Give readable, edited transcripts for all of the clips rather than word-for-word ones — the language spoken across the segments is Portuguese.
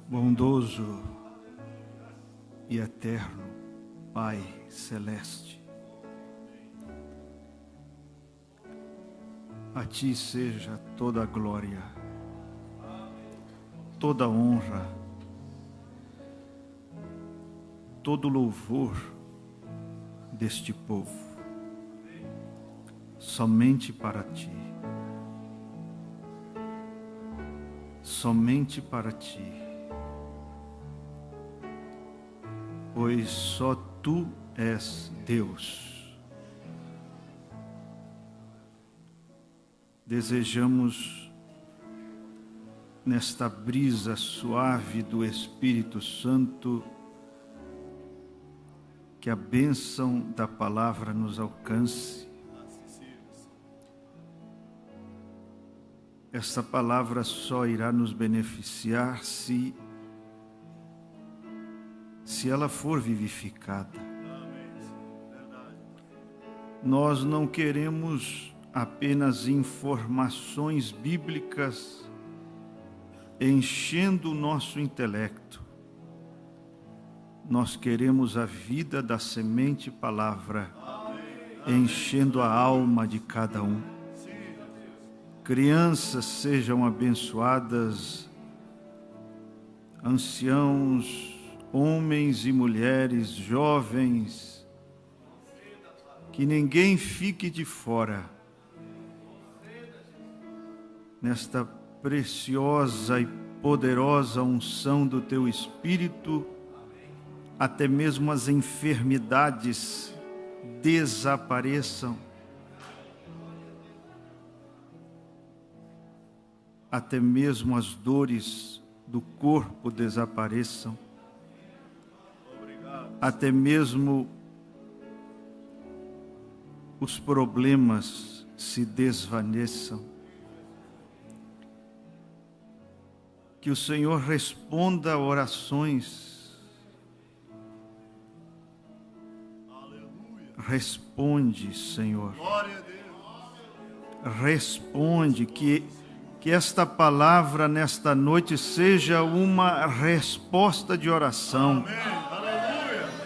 Bondoso e eterno Pai Celeste, a Ti seja toda a glória, toda a honra, todo o louvor deste povo, somente para Ti, somente para Ti. Pois só Tu és Deus. Desejamos, nesta brisa suave do Espírito Santo, que a bênção da palavra nos alcance. Esta palavra só irá nos beneficiar se ela for vivificada. Nós não queremos apenas informações bíblicas enchendo o nosso intelecto. Nós queremos a vida da semente palavra enchendo a alma de cada um. Crianças sejam abençoadas, anciãos, homens e mulheres, jovens, que ninguém fique de fora nesta preciosa e poderosa unção do Teu Espírito. Até mesmo as enfermidades desapareçam, até mesmo as dores do corpo desapareçam, até mesmo os problemas se desvaneçam. Que o Senhor responda a orações. Responde, Senhor. Responde, que esta palavra nesta noite seja uma resposta de oração.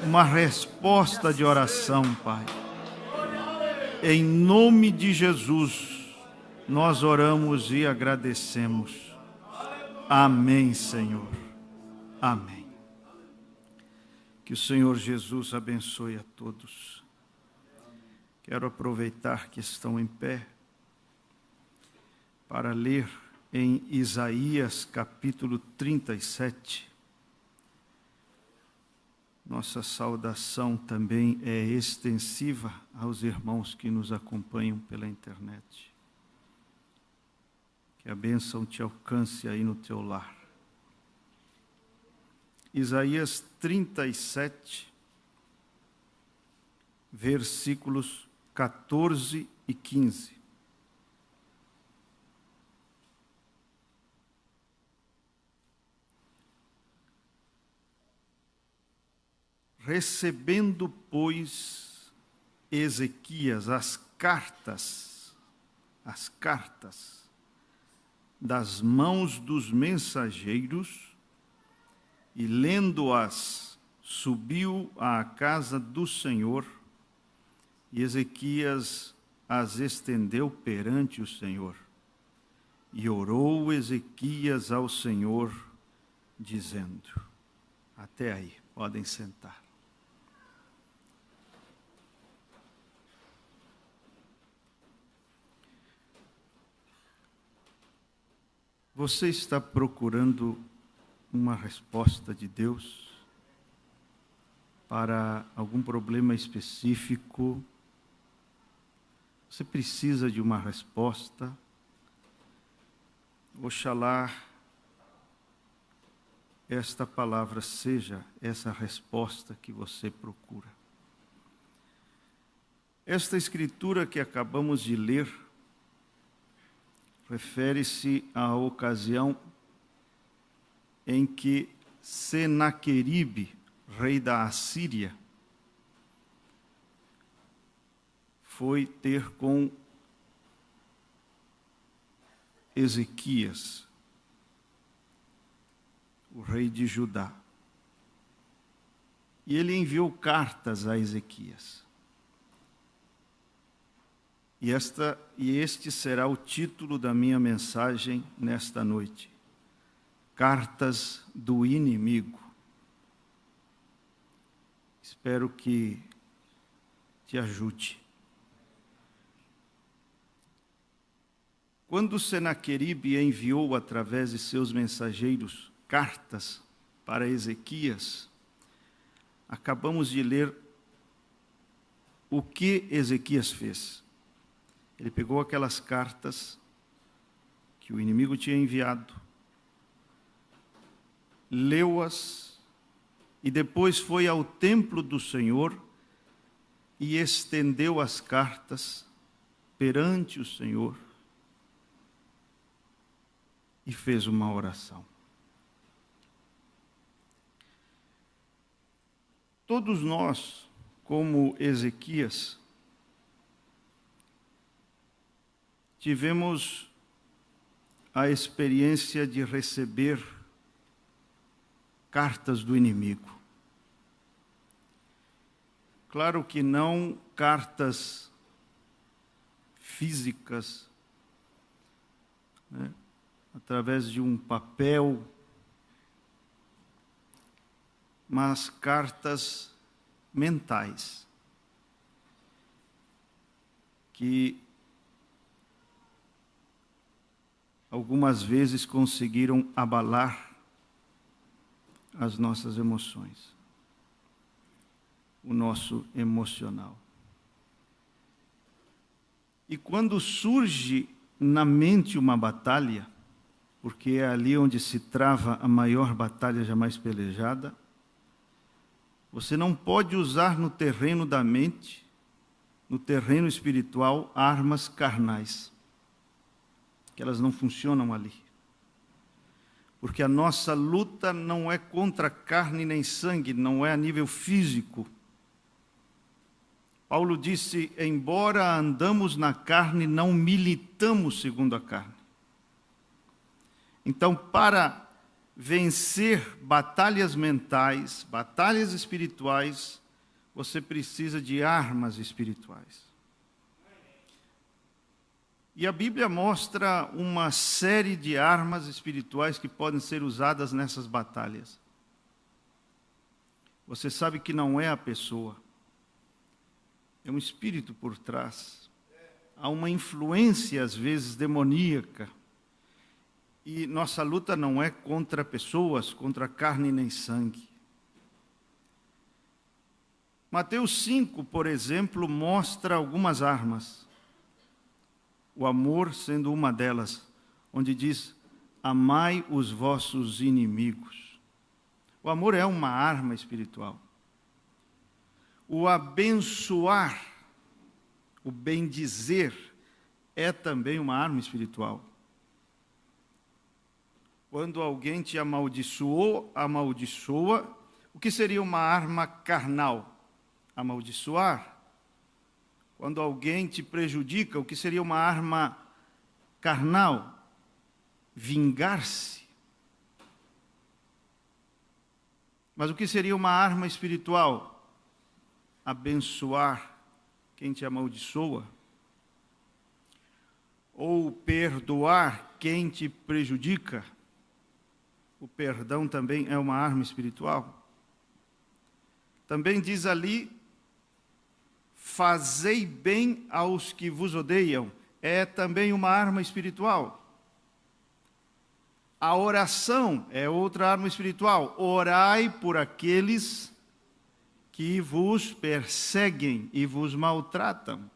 Uma resposta de oração, Pai. Em nome de Jesus, nós oramos e agradecemos. Amém, Senhor. Amém. Que o Senhor Jesus abençoe a todos. Quero aproveitar que estão em pé para ler em Isaías capítulo 37. Nossa saudação também é extensiva aos irmãos que nos acompanham pela internet. Que a bênção te alcance aí no teu lar. Isaías 37, versículos 14 e 15. Recebendo, pois, Ezequias as cartas das mãos dos mensageiros, e lendo-as, subiu à casa do Senhor, e Ezequias as estendeu perante o Senhor. E orou Ezequias ao Senhor, dizendo... Até aí, podem sentar. Você está procurando uma resposta de Deus para algum problema específico? Você precisa de uma resposta? Oxalá esta palavra seja essa resposta que você procura. Esta escritura que acabamos de ler refere-se à ocasião em que Senaqueribe, rei da Assíria, foi ter com Ezequias, o rei de Judá. E ele enviou cartas a Ezequias. E este será o título da minha mensagem nesta noite: Cartas do Inimigo. Espero que te ajude. Quando Senaqueribe enviou através de seus mensageiros cartas para Ezequias, acabamos de ler o que Ezequias fez. Ele pegou aquelas cartas que o inimigo tinha enviado, leu-as e depois foi ao templo do Senhor e estendeu as cartas perante o Senhor e fez uma oração. Todos nós, como Ezequias, tivemos a experiência de receber cartas do inimigo. Claro que não cartas físicas, né, através de um papel, mas cartas mentais, que algumas vezes conseguiram abalar as nossas emoções, o nosso emocional. E quando surge na mente uma batalha, porque é ali onde se trava a maior batalha jamais pelejada, você não pode usar no terreno da mente, no terreno espiritual, armas carnais, que elas não funcionam ali. Porque a nossa luta não é contra carne nem sangue, não é a nível físico. Paulo disse: embora andamos na carne, não militamos segundo a carne. Então, para vencer batalhas mentais, batalhas espirituais, você precisa de armas espirituais. E a Bíblia mostra uma série de armas espirituais que podem ser usadas nessas batalhas. Você sabe que não é a pessoa, é um espírito por trás. Há uma influência, às vezes, demoníaca. E nossa luta não é contra pessoas, contra carne nem sangue. Mateus 5, por exemplo, mostra algumas armas. O amor sendo uma delas, onde diz: amai os vossos inimigos. O amor é uma arma espiritual. O abençoar, o bendizer, é também uma arma espiritual. Quando alguém te amaldiçoou, amaldiçoa. O que seria uma arma carnal? Amaldiçoar. Quando alguém te prejudica, o que seria uma arma carnal? Vingar-se. Mas o que seria uma arma espiritual? Abençoar quem te amaldiçoa. Ou perdoar quem te prejudica. O perdão também é uma arma espiritual. Também diz ali: fazei bem aos que vos odeiam. É também uma arma espiritual. A oração é outra arma espiritual. Orai por aqueles que vos perseguem e vos maltratam.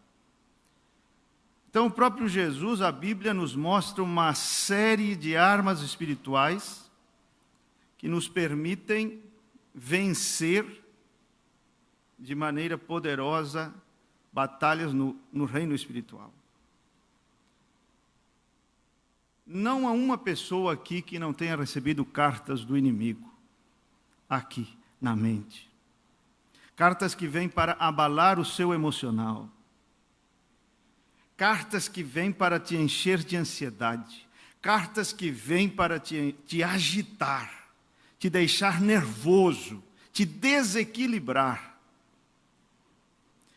Então, o próprio Jesus, a Bíblia nos mostra uma série de armas espirituais que nos permitem vencer de maneira poderosa batalhas no reino espiritual. Não há uma pessoa aqui que não tenha recebido cartas do inimigo, aqui na mente. Cartas que vêm para abalar o seu emocional. Cartas que vêm para te encher de ansiedade. Cartas que vêm para te agitar, te deixar nervoso, te desequilibrar.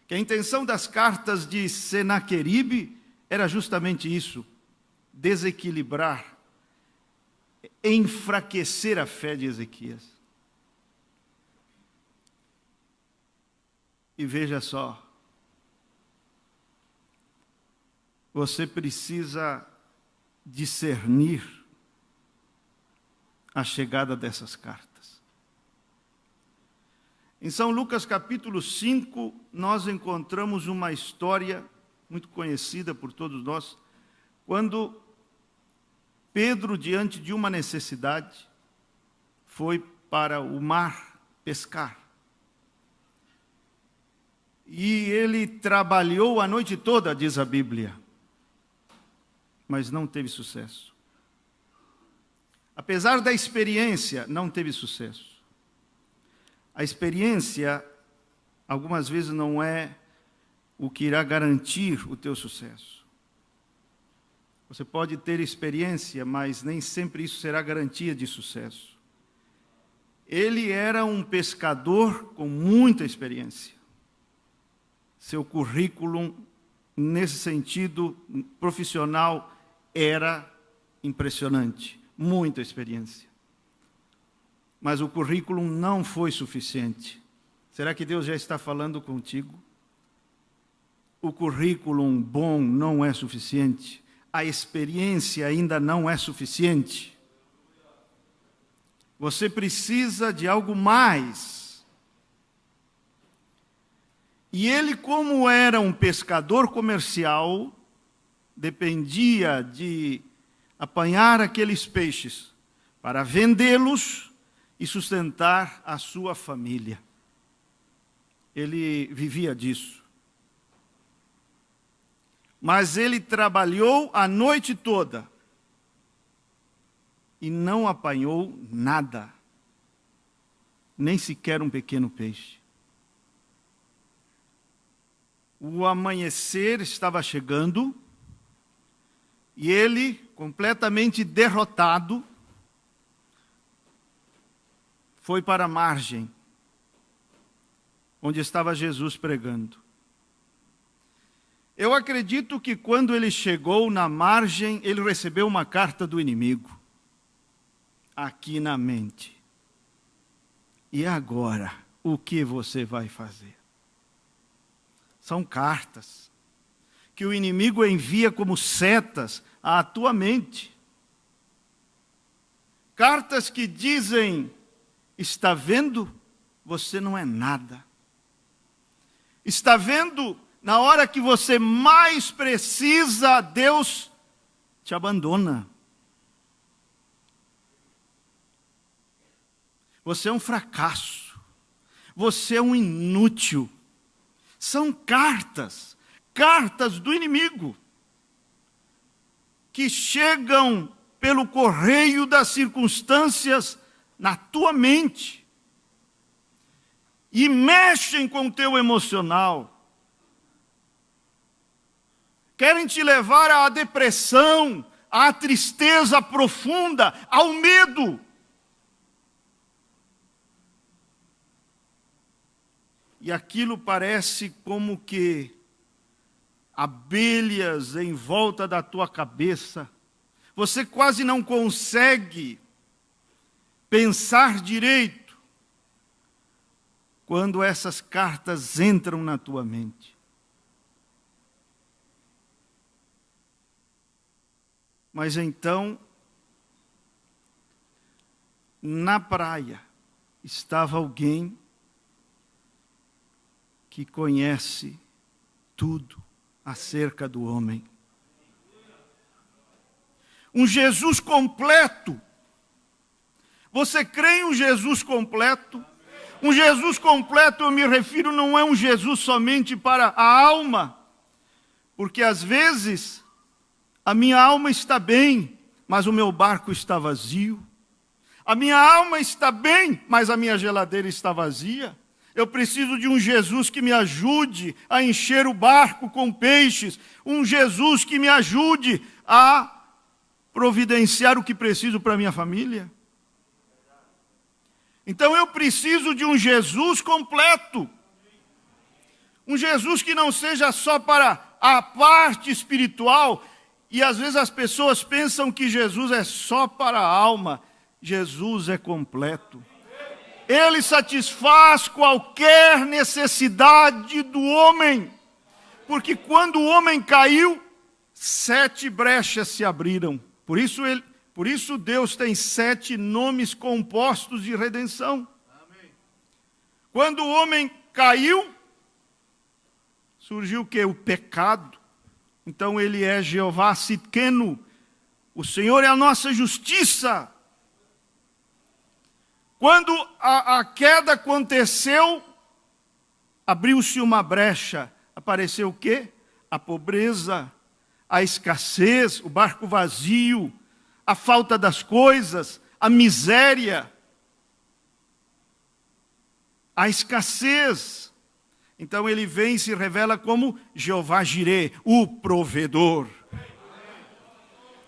Que a intenção das cartas de Senaqueribe era justamente isso, desequilibrar, enfraquecer a fé de Ezequias. E veja só, você precisa discernir a chegada dessas cartas. Em São Lucas capítulo 5, nós encontramos uma história muito conhecida por todos nós, quando Pedro, diante de uma necessidade, foi para o mar pescar. E ele trabalhou a noite toda, diz a Bíblia, mas não teve sucesso. Apesar da experiência, não teve sucesso. A experiência, algumas vezes, não é o que irá garantir o teu sucesso. Você pode ter experiência, mas nem sempre isso será garantia de sucesso. Ele era um pescador com muita experiência. Seu currículo, nesse sentido profissional, era impressionante. Muita experiência. Mas o currículo não foi suficiente. Será que Deus já está falando contigo? O currículo bom não é suficiente. A experiência ainda não é suficiente. Você precisa de algo mais. E ele, como era um pescador comercial, dependia de apanhar aqueles peixes para vendê-los e sustentar a sua família. Ele vivia disso. Mas ele trabalhou a noite toda e não apanhou nada, nem sequer um pequeno peixe. O amanhecer estava chegando e ele, completamente derrotado, foi para a margem, onde estava Jesus pregando. Eu acredito que quando ele chegou na margem, ele recebeu uma carta do inimigo, aqui na mente. E agora, o que você vai fazer? São cartas que o inimigo envia como setas à tua mente. Cartas que dizem: está vendo? Você não é nada. Está vendo? Na hora que você mais precisa, Deus te abandona. Você é um fracasso. Você é um inútil. São cartas do inimigo, que chegam pelo correio das circunstâncias na tua mente e mexem com o teu emocional. Querem te levar à depressão, à tristeza profunda, ao medo. E aquilo parece como que abelhas em volta da tua cabeça. Você quase não consegue pensar direito quando essas cartas entram na tua mente. Mas então, na praia, estava alguém que conhece tudo acerca do homem. Um Jesus completo. Você crê em um Jesus completo? Um Jesus completo, eu me refiro, não é um Jesus somente para a alma, porque às vezes a minha alma está bem, mas o meu barco está vazio. A minha alma está bem, mas a minha geladeira está vazia. Eu preciso de um Jesus que me ajude a encher o barco com peixes. Um Jesus que me ajude a providenciar o que preciso para a minha família. Então eu preciso de um Jesus completo. Um Jesus que não seja só para a parte espiritual. E às vezes as pessoas pensam que Jesus é só para a alma. Jesus é completo. Ele satisfaz qualquer necessidade do homem. Porque quando o homem caiu, 7 brechas se abriram. Por isso Deus tem 7 nomes compostos de redenção. Amém. Quando o homem caiu, surgiu o quê? O pecado. Então ele é Jeová Sidkenu. O Senhor é a nossa justiça. Quando a queda aconteceu, abriu-se uma brecha. Apareceu o quê? A pobreza, a escassez, o barco vazio, a falta das coisas, a miséria, a escassez. Então ele vem e se revela como Jeová Jireh, o provedor.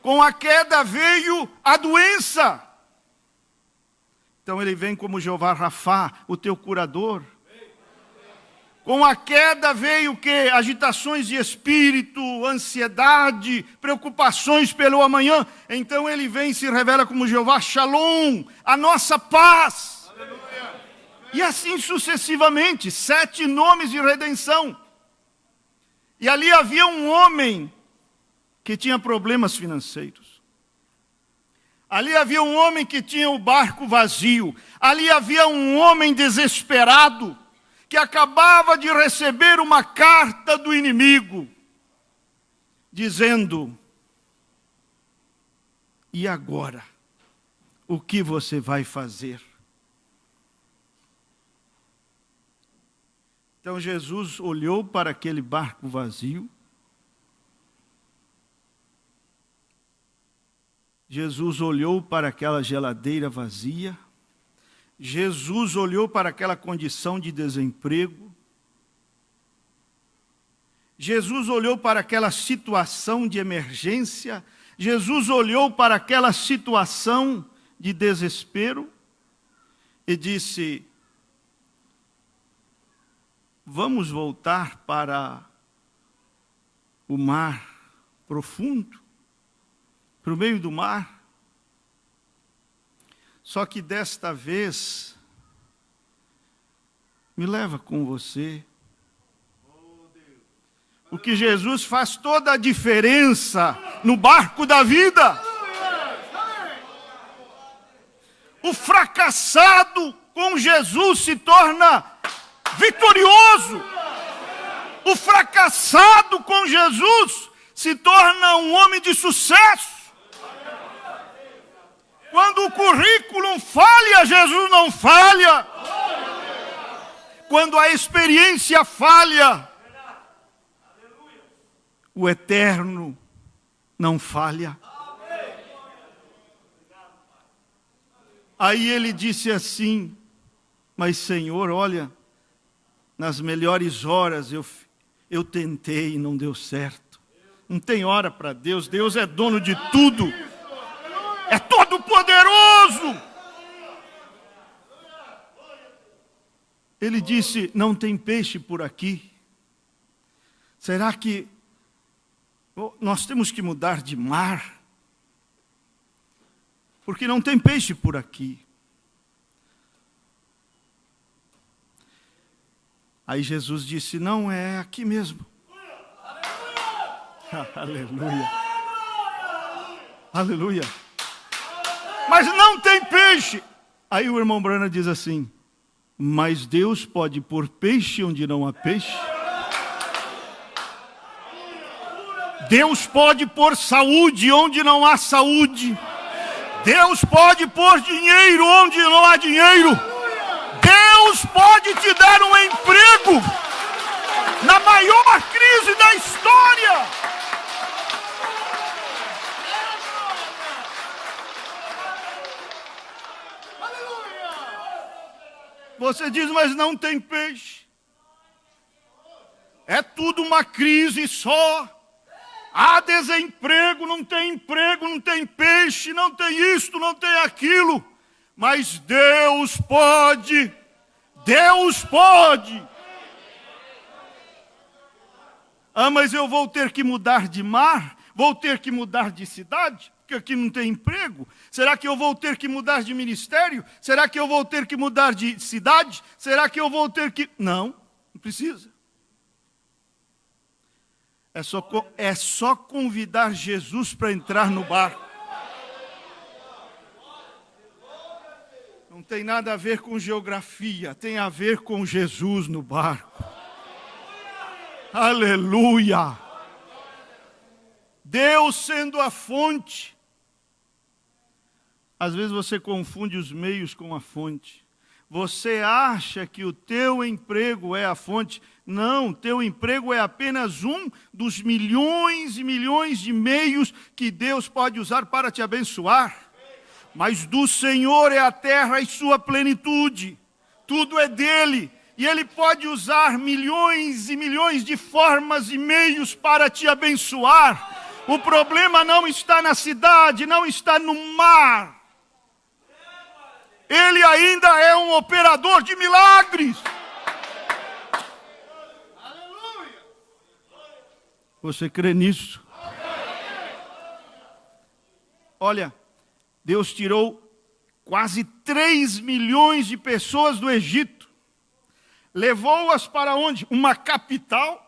Com a queda veio a doença. Então ele vem como Jeová Rafá, o teu curador. Com a queda veio o quê? Agitações de espírito, ansiedade, preocupações pelo amanhã. Então ele vem e se revela como Jeová Shalom, a nossa paz. Aleluia. E assim sucessivamente, 7 nomes de redenção. E ali havia um homem que tinha problemas financeiros. Ali havia um homem que tinha o barco vazio. Ali havia um homem desesperado, que acabava de receber uma carta do inimigo, dizendo: e agora? O que você vai fazer? Então Jesus olhou para aquele barco vazio. Jesus olhou para aquela geladeira vazia. Jesus olhou para aquela condição de desemprego. Jesus olhou para aquela situação de emergência. Jesus olhou para aquela situação de desespero e disse: vamos voltar para o mar profundo, para o meio do mar. Só que desta vez, me leva com você. Porque Jesus faz toda a diferença no barco da vida. O fracassado com Jesus se torna vitorioso. O fracassado com Jesus se torna um homem de sucesso. Quando o currículo falha, Jesus não falha. Quando a experiência falha, o eterno não falha. Aí ele disse assim: mas Senhor, olha, nas melhores horas eu tentei e não deu certo. Não tem hora para Deus. Deus é dono de tudo. É todo poderoso. Ele disse: não tem peixe por aqui. Será que nós temos que mudar de mar? Porque não tem peixe por aqui. Aí Jesus disse: não, é aqui mesmo. Aleluia. Aleluia. Mas não tem peixe. Aí o irmão Brana diz assim: mas Deus pode pôr peixe onde não há peixe. Deus pode pôr saúde onde não há saúde. Deus pode pôr dinheiro onde não há dinheiro. Deus pode te dar um emprego na maior crise da história. Você diz: mas não tem peixe. É tudo uma crise só. Há desemprego, não tem emprego, não tem peixe, não tem isto, não tem aquilo. Mas Deus pode. Deus pode. Ah, mas eu vou ter que mudar de mar? Vou ter que mudar de cidade? Porque aqui não tem emprego? Será que eu vou ter que mudar de ministério? Será que eu vou ter que mudar de cidade? Será que eu vou ter que... Não, não precisa. É só convidar Jesus para entrar no barco. Não tem nada a ver com geografia, tem a ver com Jesus no barco. Aleluia! Deus sendo a fonte. Às vezes você confunde os meios com a fonte. Você acha que o teu emprego é a fonte. Não, teu emprego é apenas um dos milhões e milhões de meios que Deus pode usar para te abençoar. Mas do Senhor é a terra e sua plenitude. Tudo é dele. E Ele pode usar milhões e milhões de formas e meios para te abençoar. O problema não está na cidade, não está no mar. Ele ainda é um operador de milagres. Você crê nisso? Olha, Deus tirou quase 3 milhões de pessoas do Egito. Levou-as para onde? Uma capital.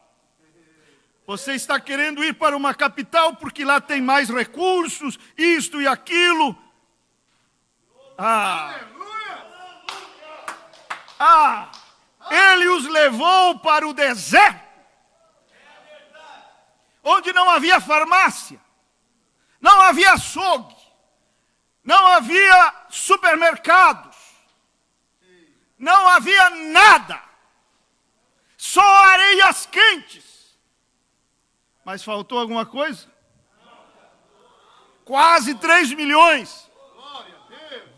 Você está querendo ir para uma capital porque lá tem mais recursos, isto e aquilo. Ele os levou para o deserto, onde não havia farmácia, não havia açougue, não havia supermercados, não havia nada, só areias quentes. Mas faltou alguma coisa? Quase 3 milhões.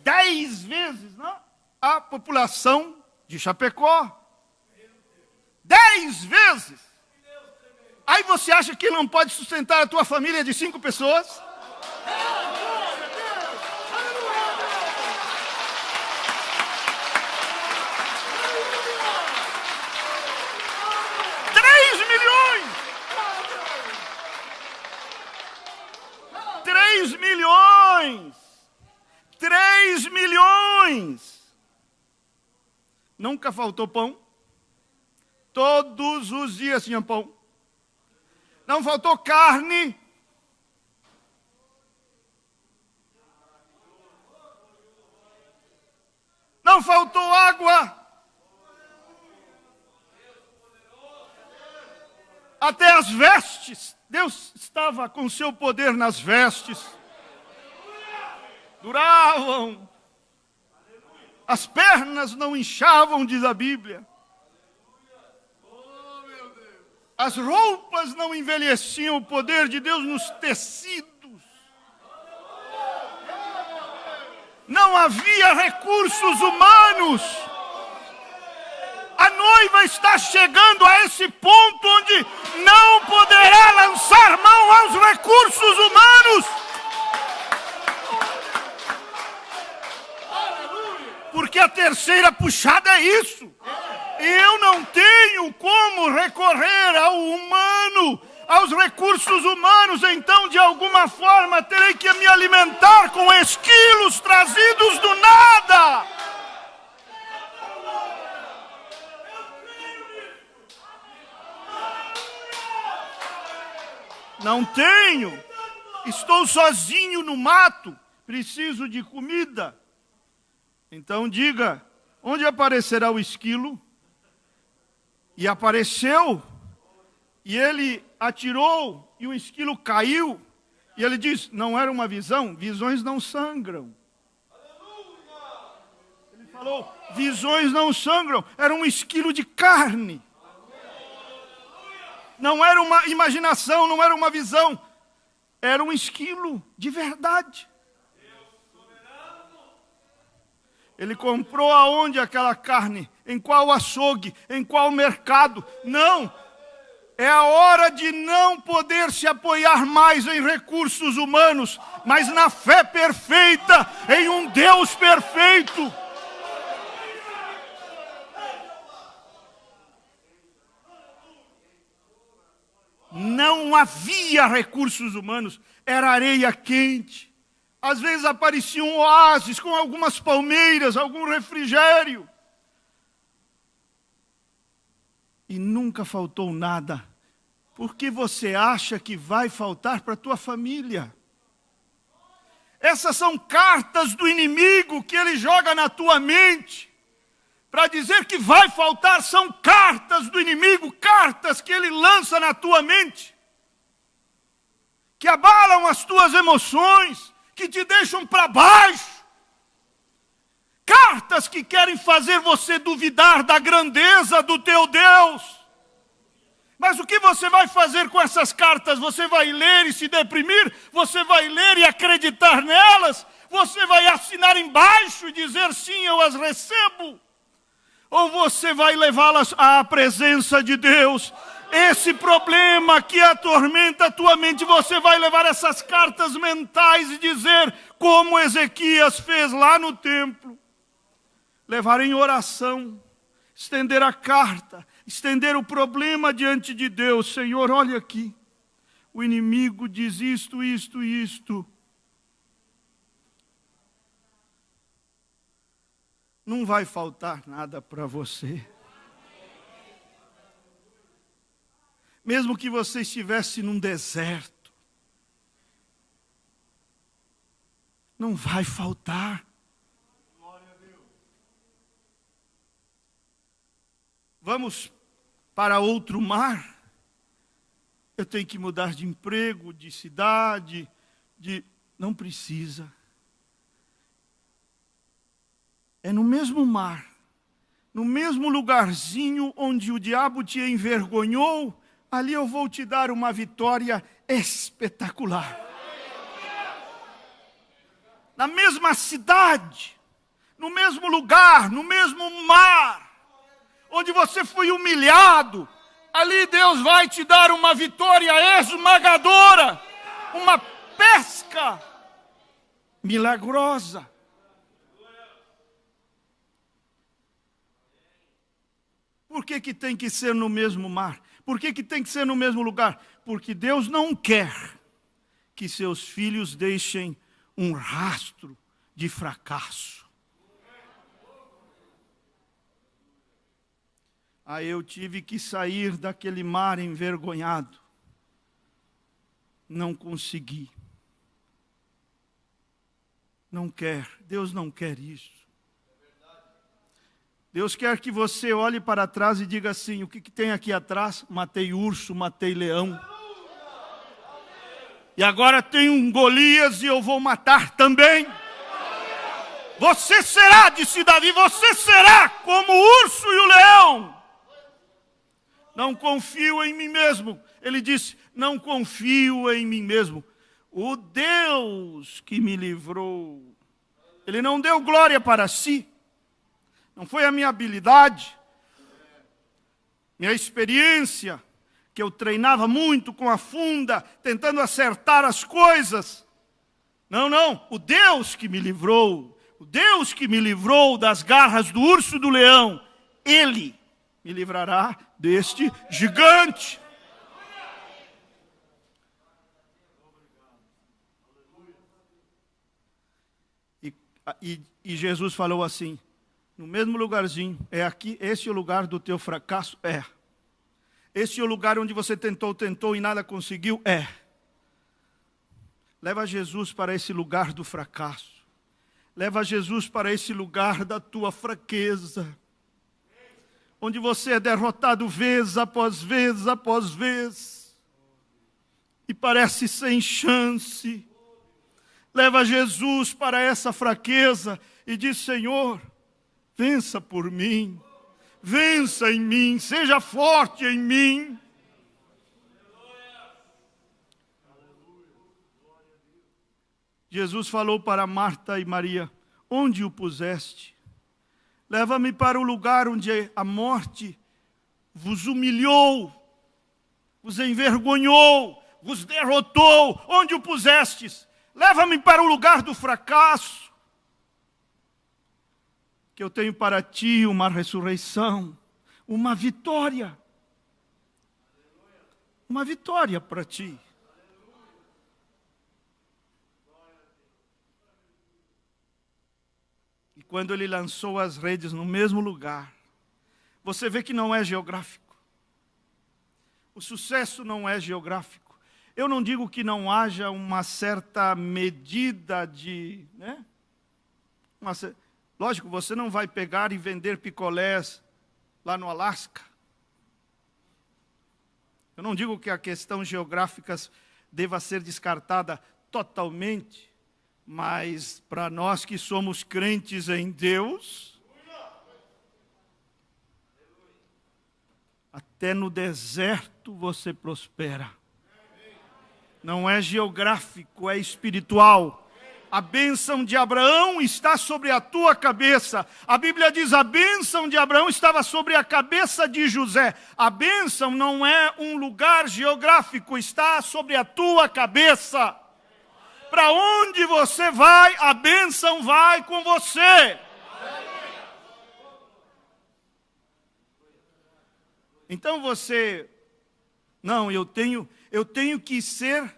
10 vezes, não? A população de Chapecó. 10 vezes. Aí você acha que ele não pode sustentar a tua família de 5 pessoas? Três milhões. Nunca faltou pão. Todos os dias tinha pão. Não faltou carne. Não faltou água. Até as vestes. Deus estava com seu poder nas vestes. Duravam. As pernas não inchavam, diz a Bíblia. As roupas não envelheciam, o poder de Deus nos tecidos. Não havia recursos humanos. A noiva está chegando a esse ponto onde não poderá lançar mão aos recursos humanos. Porque a terceira puxada é isso. Eu não tenho como recorrer ao humano, aos recursos humanos, então de alguma forma terei que me alimentar com esquilos trazidos do nada. Não tenho. Estou sozinho no mato, preciso de comida. Então diga, onde aparecerá o esquilo? E apareceu, e ele atirou, e o esquilo caiu. E ele diz, não era uma visão? Visões não sangram. Ele falou, visões não sangram, era um esquilo de carne. Não era uma imaginação, não era uma visão. Era um esquilo de verdade. Ele comprou aonde aquela carne? Em qual açougue? Em qual mercado? Não. É a hora de não poder se apoiar mais em recursos humanos, mas na fé perfeita, em um Deus perfeito. Não havia recursos humanos, era areia quente. Às vezes aparecia um oásis com algumas palmeiras, algum refrigério. E nunca faltou nada. Porque você acha que vai faltar para a tua família? Essas são cartas do inimigo que ele joga na tua mente. Para dizer que vai faltar, são cartas do inimigo, cartas que ele lança na tua mente. Que abalam as tuas emoções, que te deixam para baixo. Cartas que querem fazer você duvidar da grandeza do teu Deus. Mas o que você vai fazer com essas cartas? Você vai ler e se deprimir? Você vai ler e acreditar nelas? Você vai assinar embaixo e dizer sim, eu as recebo? Ou você vai levá-las à presença de Deus? Esse problema que atormenta a tua mente, você vai levar essas cartas mentais e dizer, como Ezequias fez lá no templo. Levar em oração, estender a carta, estender o problema diante de Deus. Senhor, olha aqui, o inimigo diz isto, isto e isto. Não vai faltar nada para você. Mesmo que você estivesse num deserto, não vai faltar. Vamos para outro mar? Eu tenho que mudar de emprego, de cidade, Não precisa. É no mesmo mar, no mesmo lugarzinho onde o diabo te envergonhou, ali eu vou te dar uma vitória espetacular. Na mesma cidade, no mesmo lugar, no mesmo mar, onde você foi humilhado, ali Deus vai te dar uma vitória esmagadora, uma pesca milagrosa. Por que tem que ser no mesmo mar? Por que tem que ser no mesmo lugar? Porque Deus não quer que seus filhos deixem um rastro de fracasso. Aí eu tive que sair daquele mar envergonhado. Não consegui. Não quer. Deus não quer isso. Deus quer que você olhe para trás e diga assim, o que tem aqui atrás? Matei urso, matei leão. E agora tem um Golias e eu vou matar também. Você será, disse Davi, você será como o urso e o leão. Não confio em mim mesmo. Ele disse, não confio em mim mesmo. O Deus que me livrou. Ele não deu glória para si. Não foi a minha habilidade, minha experiência, que eu treinava muito com a funda, tentando acertar as coisas. Não, o Deus que me livrou, o Deus que me livrou das garras do urso e do leão, Ele me livrará deste gigante. E Jesus falou assim, no mesmo lugarzinho, é aqui, esse é o lugar do teu fracasso? É. Esse é o lugar onde você tentou e nada conseguiu? É. Leva Jesus para esse lugar do fracasso. Leva Jesus para esse lugar da tua fraqueza. Onde você é derrotado vez após vez após vez. E parece sem chance. Leva Jesus para essa fraqueza e diz, Senhor, vença por mim, vença em mim, seja forte em mim. Jesus falou para Marta e Maria, onde o puseste? Leva-me para o lugar onde a morte vos humilhou, vos envergonhou, vos derrotou, onde o pusestes? Leva-me para o lugar do fracasso, que eu tenho para ti uma ressurreição, uma vitória. Uma vitória para ti. E quando ele lançou as redes no mesmo lugar, você vê que não é geográfico. O sucesso não é geográfico. Eu não digo que não haja uma certa medida de... né? Lógico, você não vai pegar e vender picolés lá no Alasca. Eu não digo que a questão geográfica deva ser descartada totalmente, mas para nós que somos crentes em Deus, até no deserto você prospera. Não é geográfico, é espiritual. A bênção de Abraão está sobre a tua cabeça. A Bíblia diz, a bênção de Abraão estava sobre a cabeça de José. A bênção não é um lugar geográfico, está sobre a tua cabeça. Para onde você vai, a bênção vai com você. Então você, não, eu tenho que ser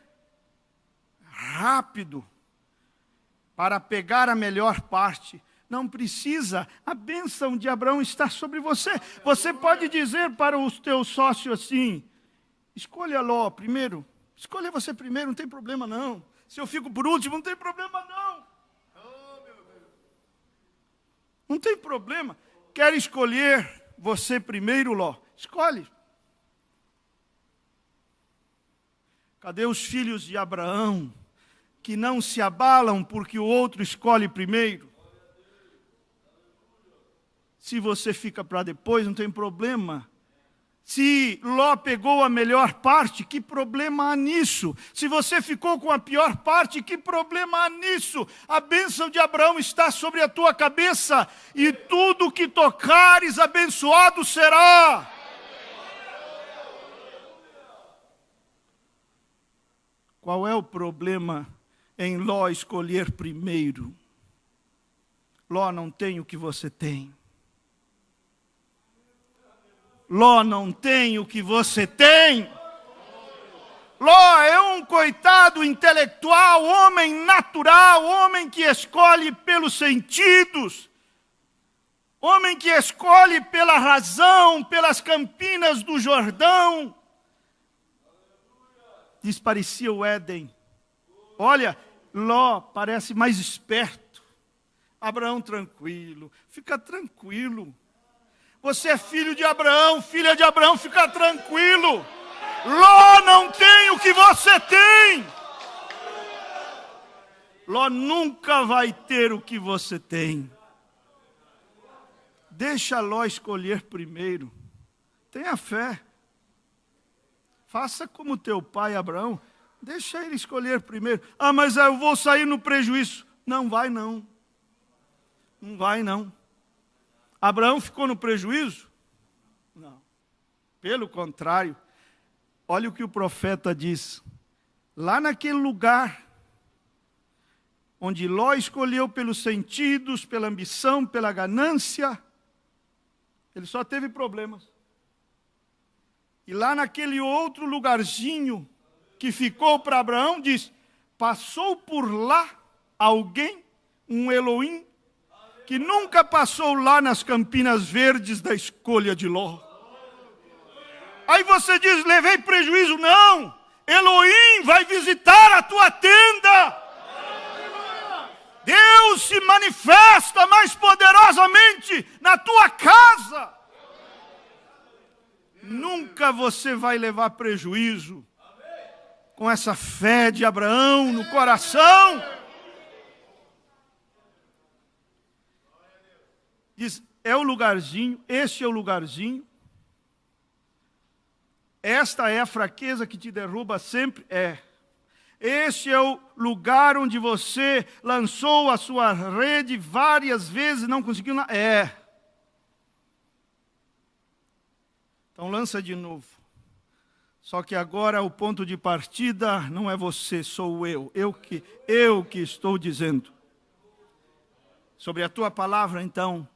rápido para pegar a melhor parte. Não precisa, a bênção de Abraão está sobre você. Você pode dizer para os teus sócios assim, escolha Ló primeiro, escolha você primeiro, não tem problema não. Se eu fico por último, não tem problema não. Não tem problema. Quer escolher você primeiro, Ló? Escolhe. Cadê os filhos de Abraão? Que não se abalam porque o outro escolhe primeiro. Se você fica para depois, não tem problema. Se Ló pegou a melhor parte, que problema há nisso? Se você ficou com a pior parte, que problema há nisso? A bênção de Abraão está sobre a tua cabeça, e tudo que tocares abençoado será. Qual é o problema em Ló escolher primeiro? Ló não tem o que você tem. Ló não tem o que você tem. Ló é um coitado intelectual, homem natural, homem que escolhe pelos sentidos, homem que escolhe pela razão, pelas campinas do Jordão. Diz, parecia o Éden. Olha, Ló parece mais esperto. Abraão tranquilo, fica tranquilo. Você é filho de Abraão, filha de Abraão, fica tranquilo. Ló não tem o que você tem. Ló nunca vai ter o que você tem. Deixa Ló escolher primeiro. Tenha fé. Faça como teu pai Abraão. Deixa ele escolher primeiro. Ah, mas eu vou sair no prejuízo. Não vai não. Não vai não. Abraão ficou no prejuízo? Não. Pelo contrário. Olha o que o profeta diz. Lá naquele lugar, onde Ló escolheu pelos sentidos, pela ambição, pela ganância, ele só teve problemas. E lá naquele outro lugarzinho que ficou para Abraão, diz, passou por lá alguém, um Elohim, que nunca passou lá nas campinas verdes da escolha de Ló. Aí você diz, levei prejuízo. Não, Elohim vai visitar a tua tenda. Deus se manifesta mais poderosamente na tua casa. Nunca você vai levar prejuízo com essa fé de Abraão no coração. Diz, é o lugarzinho, este é o lugarzinho. Esta é a fraqueza que te derruba sempre? É. Este é o lugar onde você lançou a sua rede várias vezes e não conseguiu nada? É. Então lança de novo. Só que agora o ponto de partida não é você, sou eu. Eu que estou dizendo. Sobre a tua palavra, então.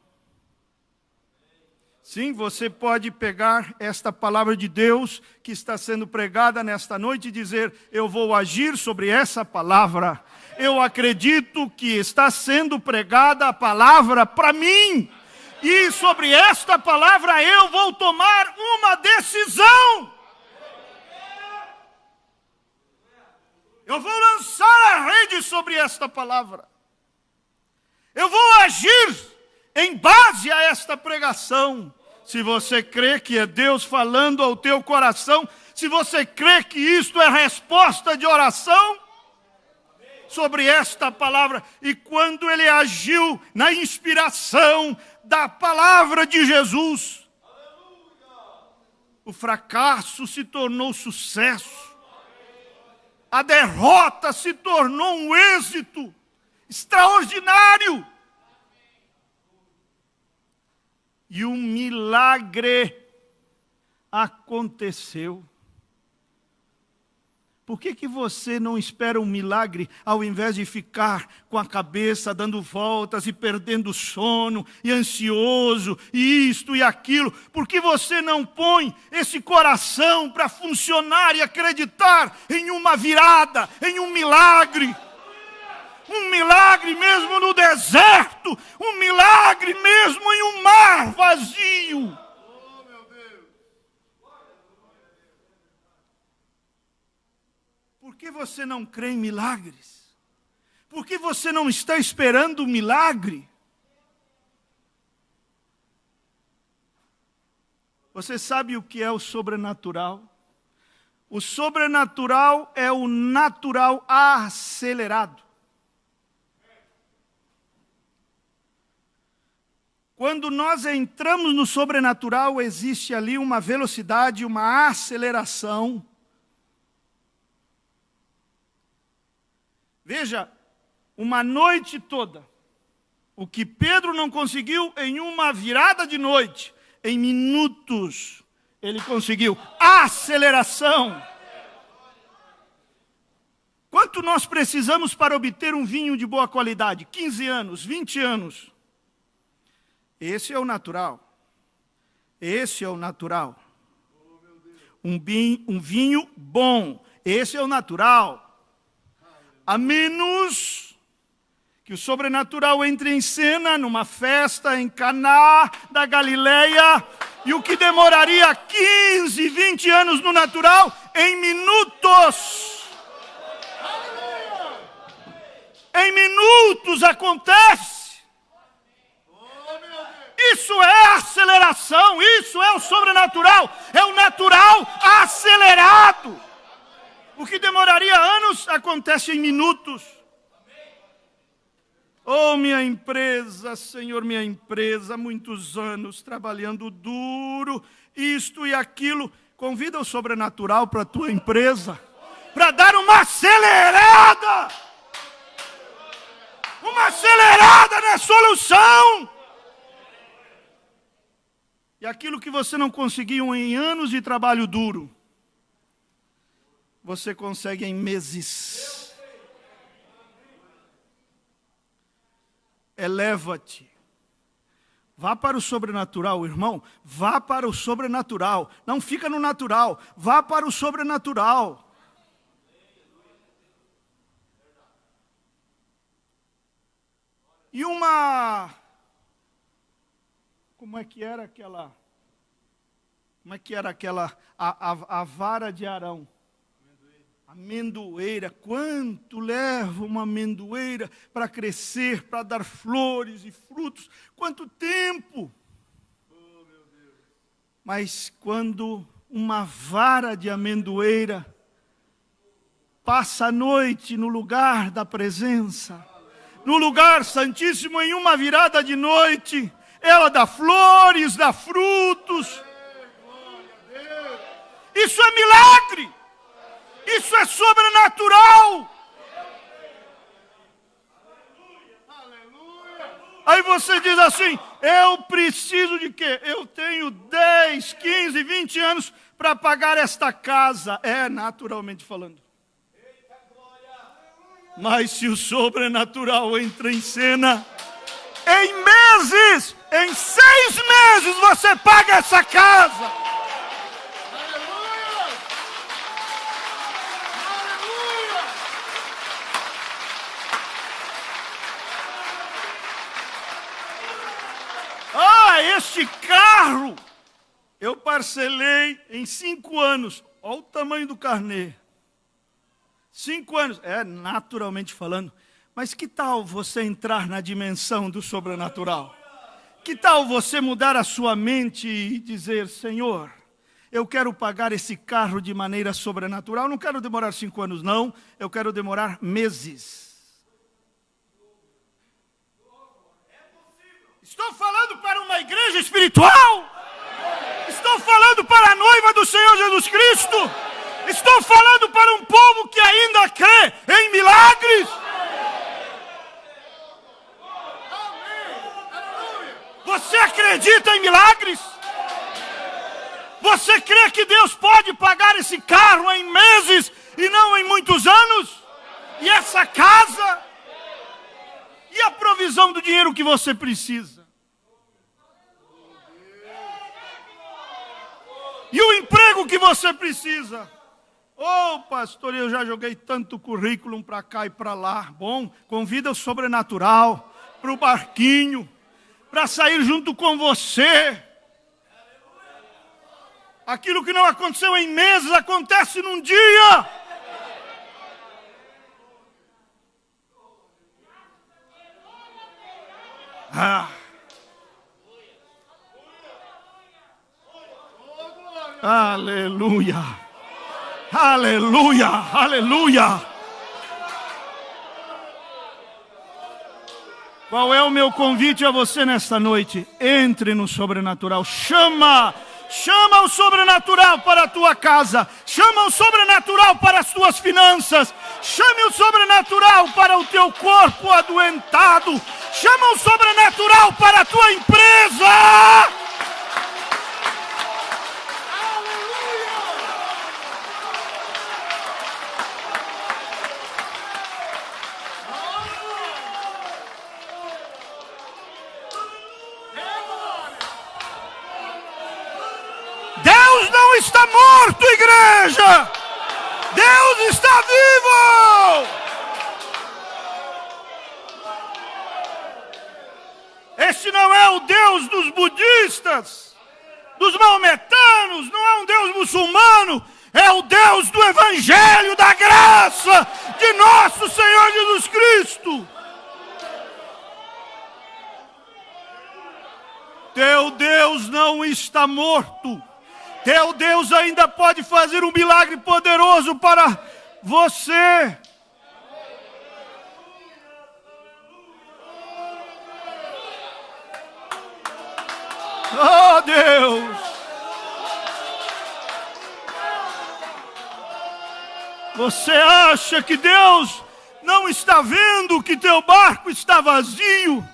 Sim, você pode pegar esta palavra de Deus que está sendo pregada nesta noite e dizer: eu vou agir sobre essa palavra. Eu acredito que está sendo pregada a palavra para mim. E sobre esta palavra eu vou tomar uma decisão. Eu vou lançar a rede sobre esta palavra. Eu vou agir em base a esta pregação. Se você crê que é Deus falando ao teu coração, se você crê que isto é resposta de oração sobre esta palavra, e quando ele agiu na inspiração da palavra de Jesus, o fracasso se tornou sucesso. A derrota se tornou um êxito extraordinário. E um milagre aconteceu. Por que você não espera um milagre ao invés de ficar com a cabeça dando voltas e perdendo o sono e ansioso e isto e aquilo? Por que você não põe esse coração para funcionar e acreditar em uma virada, em um milagre? Um milagre mesmo no deserto, um milagre mesmo em um mar vazio. Por que você não crê em milagres? Por que você não está esperando um milagre? Você sabe o que é o sobrenatural? O sobrenatural é o natural acelerado. Quando nós entramos no sobrenatural, existe ali uma velocidade, uma aceleração. Veja, uma noite toda, o que Pedro não conseguiu em uma virada de noite, em minutos, ele conseguiu. Aceleração. Quanto nós precisamos para obter um vinho de boa qualidade? 15 anos, 20 anos. Esse é o natural. Esse é o natural. Um vinho bom. Esse é o natural. A menos que o sobrenatural entre em cena numa festa em Caná da Galileia, e o que demoraria 15, 20 anos no natural, em minutos. Em minutos acontece. Isso é aceleração, isso é o sobrenatural, é o natural acelerado. O que demoraria anos, acontece em minutos. Oh, minha empresa, Senhor, minha empresa, muitos anos trabalhando duro, isto e aquilo. Convida o sobrenatural para a tua empresa, para dar uma acelerada. Uma acelerada na solução. E aquilo que você não conseguiu em anos de trabalho duro, você consegue em meses. Eleva-te. Vá para o sobrenatural, irmão. Vá para o sobrenatural. Não fica no natural. Vá para o sobrenatural. E como é que era aquela, a vara de Arão? Amendoeira. Quanto leva uma amendoeira para crescer, para dar flores e frutos? Quanto tempo? Mas quando uma vara de amendoeira passa a noite no lugar da presença, no lugar santíssimo, em uma virada de noite, ela dá flores, dá frutos. Isso é milagre. Isso é sobrenatural. Aí você diz assim: eu preciso de quê? Eu tenho 10, 15, 20 anos para pagar esta casa. É, naturalmente falando. Mas se o sobrenatural entra em cena, em meses, em 6 meses, você paga essa casa. Aleluia! Aleluia! Este carro eu parcelei em 5 anos. Olha o tamanho do carnê. 5 anos, é naturalmente falando. Mas que tal você entrar na dimensão do sobrenatural? Que tal você mudar a sua mente e dizer: Senhor, eu quero pagar esse carro de maneira sobrenatural. Não quero demorar 5 anos, não. Eu quero demorar meses. Estou falando para uma igreja espiritual. Estou falando para a noiva do Senhor Jesus Cristo. Estou falando para um povo que ainda crê em milagres. Você acredita em milagres? Você crê que Deus pode pagar esse carro em meses e não em muitos anos? E essa casa? E a provisão do dinheiro que você precisa? E o emprego que você precisa? Oh, pastor, eu já joguei tanto currículo para cá e para lá. Bom, convida o sobrenatural para o barquinho, para sair junto com você. Aquilo que não aconteceu em meses, acontece num dia. Aleluia. Aleluia. Aleluia. Qual é o meu convite a você nesta noite? Entre no sobrenatural. Chama o sobrenatural para a tua casa. Chama o sobrenatural para as tuas finanças. Chame o sobrenatural para o teu corpo adoentado. Chama o sobrenatural para a tua empresa. Deus não está morto, igreja. Deus está vivo. Esse não é o Deus dos budistas, dos maometanos, não é um Deus muçulmano, é o Deus do Evangelho da graça de nosso Senhor Jesus Cristo. Teu Deus não está morto. Teu Deus ainda pode fazer um milagre poderoso para você. Oh, Deus! Você acha que Deus não está vendo que teu barco está vazio?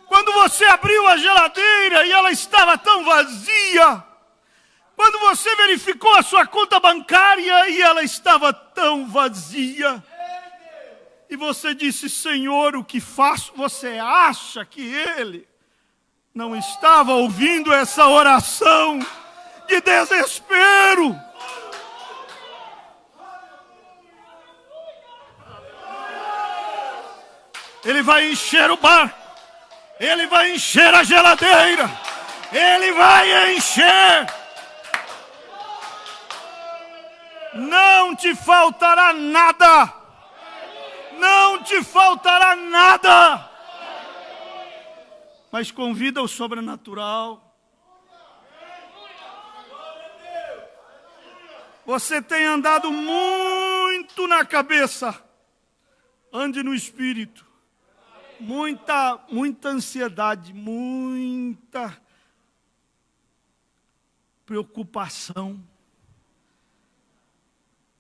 Quando você abriu a geladeira e ela estava tão vazia. Quando você verificou a sua conta bancária e ela estava tão vazia. E você disse: Senhor, o que faço? Você acha que Ele não estava ouvindo essa oração de desespero? Ele vai encher o barco. Ele vai encher a geladeira. Ele vai encher. Não te faltará nada. Não te faltará nada. Mas convida o sobrenatural. Você tem andado muito na cabeça. Ande no espírito. Muita ansiedade, muita preocupação.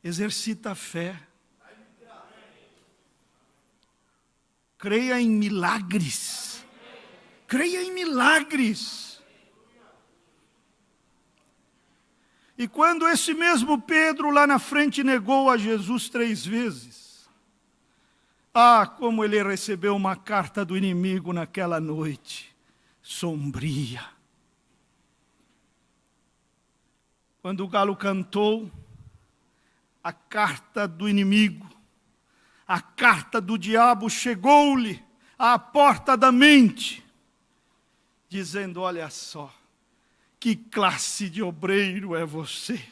Exercita a fé. Creia em milagres. Creia em milagres. E quando esse mesmo Pedro lá na frente negou a Jesus 3 vezes, como ele recebeu uma carta do inimigo naquela noite sombria. Quando o galo cantou, a carta do inimigo, a carta do diabo chegou-lhe à porta da mente, dizendo: olha só, que classe de obreiro é você,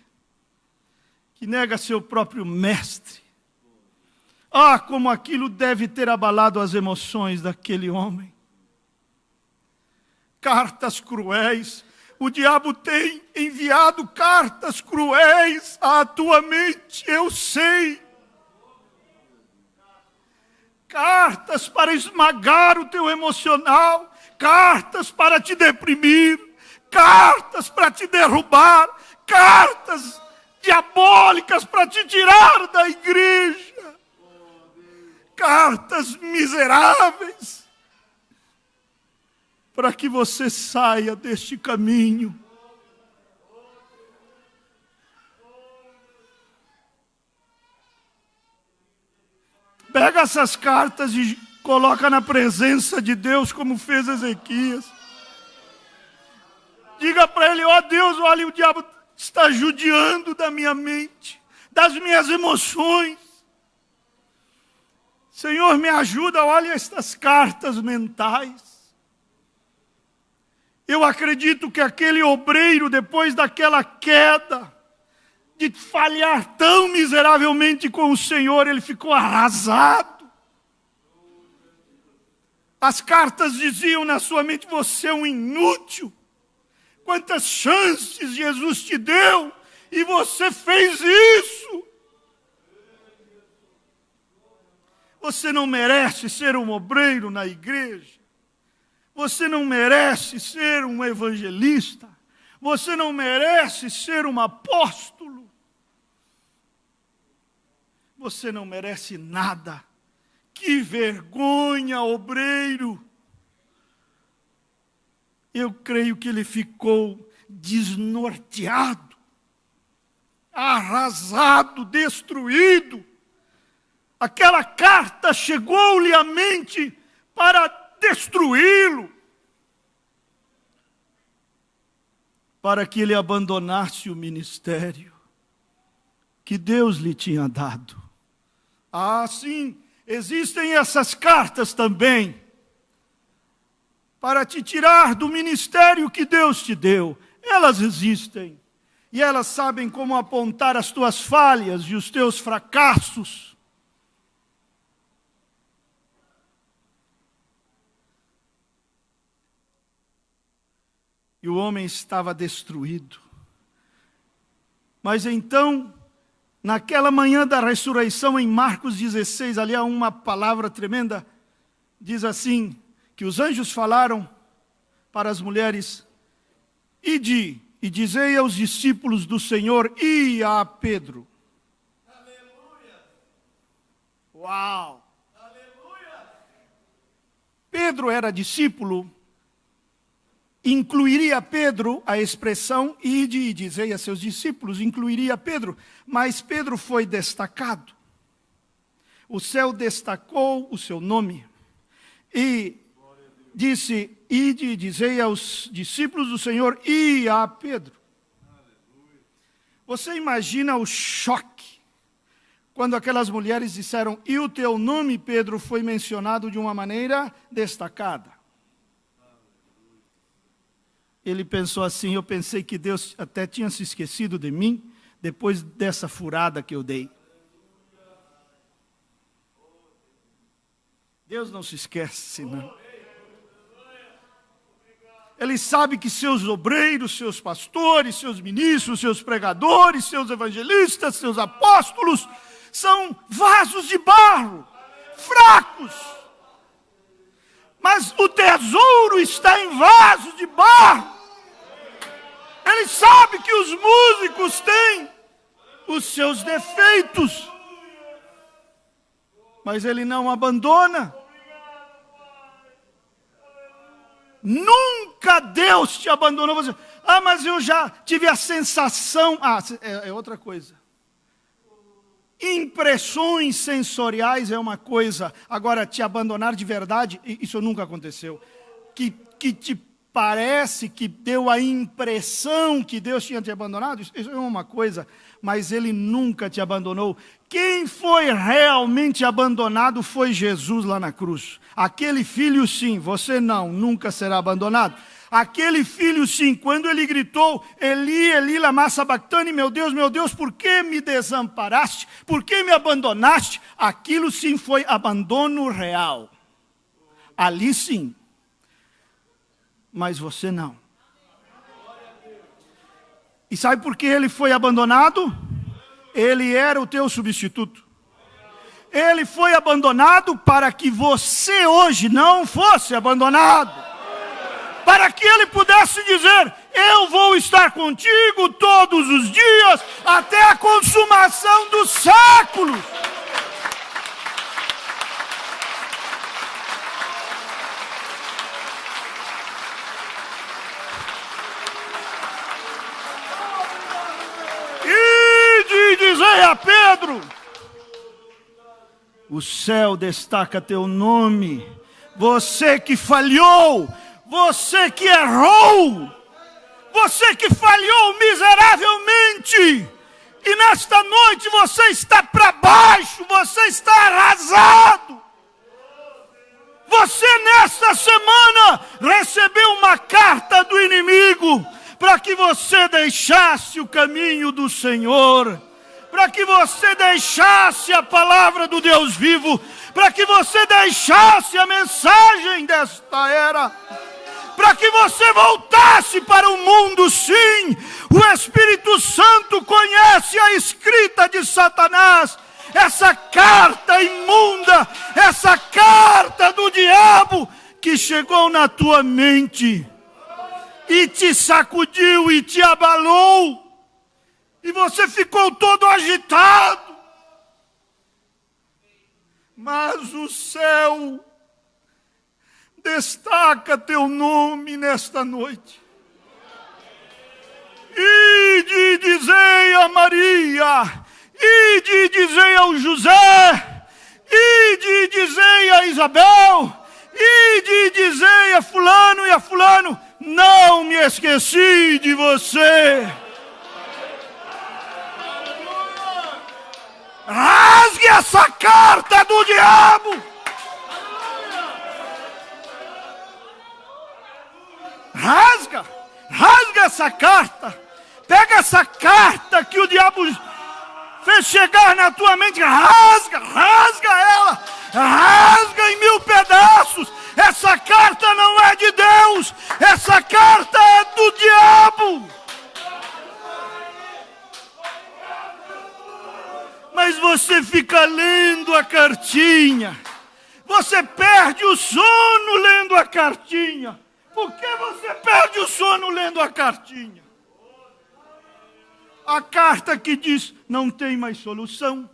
que nega seu próprio mestre. Como aquilo deve ter abalado as emoções daquele homem. Cartas cruéis. O diabo tem enviado cartas cruéis à tua mente, eu sei. Cartas para esmagar o teu emocional, cartas para te deprimir, cartas para te derrubar, cartas diabólicas para te tirar da igreja, cartas miseráveis, para que você saia deste caminho. Pega essas cartas e coloca na presença de Deus, como fez Ezequias. Diga para ele: ó Deus, olha, o diabo está judiando da minha mente, das minhas emoções. Senhor, me ajuda, olha estas cartas mentais. Eu acredito que aquele obreiro, depois daquela queda, de falhar tão miseravelmente com o Senhor, ele ficou arrasado. As cartas diziam na sua mente: você é um inútil. Quantas chances Jesus te deu e você fez isso. Você não merece ser um obreiro na igreja. Você não merece ser um evangelista. Você não merece ser um apóstolo. Você não merece nada. Que vergonha, obreiro. Eu creio que ele ficou desnorteado, arrasado, destruído. Aquela carta chegou-lhe à mente para destruí-lo, para que ele abandonasse o ministério que Deus lhe tinha dado. Sim, existem essas cartas também, para te tirar do ministério que Deus te deu. Elas existem, e elas sabem como apontar as tuas falhas e os teus fracassos. E o homem estava destruído. Mas então, naquela manhã da ressurreição, em Marcos 16, ali há uma palavra tremenda, diz assim, que os anjos falaram para as mulheres: ide e dizei aos discípulos do Senhor e a Pedro. Aleluia! Uau! Aleluia! Pedro era discípulo. Incluiria Pedro, a expressão ide e dizei a seus discípulos, incluiria Pedro, mas Pedro foi destacado. O céu destacou o seu nome e disse: ide e dizei aos discípulos do Senhor e a Pedro. Você imagina o choque quando aquelas mulheres disseram: e o teu nome, Pedro, foi mencionado de uma maneira destacada. Ele pensou assim: eu pensei que Deus até tinha se esquecido de mim, depois dessa furada que eu dei. Deus não se esquece, não. Ele sabe que seus obreiros, seus pastores, seus ministros, seus pregadores, seus evangelistas, seus apóstolos, são vasos de barro, fracos. Mas o tesouro está em vasos de barro. Ele sabe que os músicos têm os seus defeitos, mas ele não abandona. Nunca Nunca Deus te abandonou. Você, mas eu já tive a sensação. É outra coisa. Impressões sensoriais é uma coisa. Agora, te abandonar de verdade, isso nunca aconteceu. Que te parece que deu a impressão que Deus tinha te abandonado, isso é uma coisa, mas Ele nunca te abandonou. Quem foi realmente abandonado foi Jesus lá na cruz. Aquele filho sim, você não, nunca será abandonado. Aquele filho sim, quando ele gritou, Eli, Eli, lama sabachthani, meu Deus, por que me desamparaste? Por que me abandonaste? Aquilo sim foi abandono real. Ali sim. Mas você não. E sabe por que ele foi abandonado? Ele era o teu substituto. Ele foi abandonado para que você hoje não fosse abandonado. Para que ele pudesse dizer, eu vou estar contigo todos os dias, até a consumação dos séculos. E dizei a Pedro, o céu destaca teu nome, você que falhou, você que errou, você que falhou miseravelmente, e nesta noite você está para baixo, você está arrasado. Você nesta semana recebeu uma carta do inimigo, para que você deixasse o caminho do Senhor, para que você deixasse a palavra do Deus vivo, para que você deixasse a mensagem desta era, para que você voltasse para o mundo, sim. O Espírito Santo conhece a escrita de Satanás, essa carta imunda, essa carta do diabo que chegou na tua mente e te sacudiu e te abalou, e você ficou todo agitado. Mas o céu destaca teu nome nesta noite. Ide dizei a Maria, ide dizei ao José, ide dizei a Isabel, ide dizei a fulano e a fulano, não me esqueci de você. Rasgue essa carta do diabo. Rasga essa carta. Pega essa carta que o diabo fez chegar na tua mente, rasga ela, rasga em 1000 pedaços. Essa carta não é de Deus, essa carta é do diabo. Mas você fica lendo a cartinha, você perde o sono lendo a cartinha. Por que você perde o sono lendo a cartinha? A carta que diz, não tem mais solução.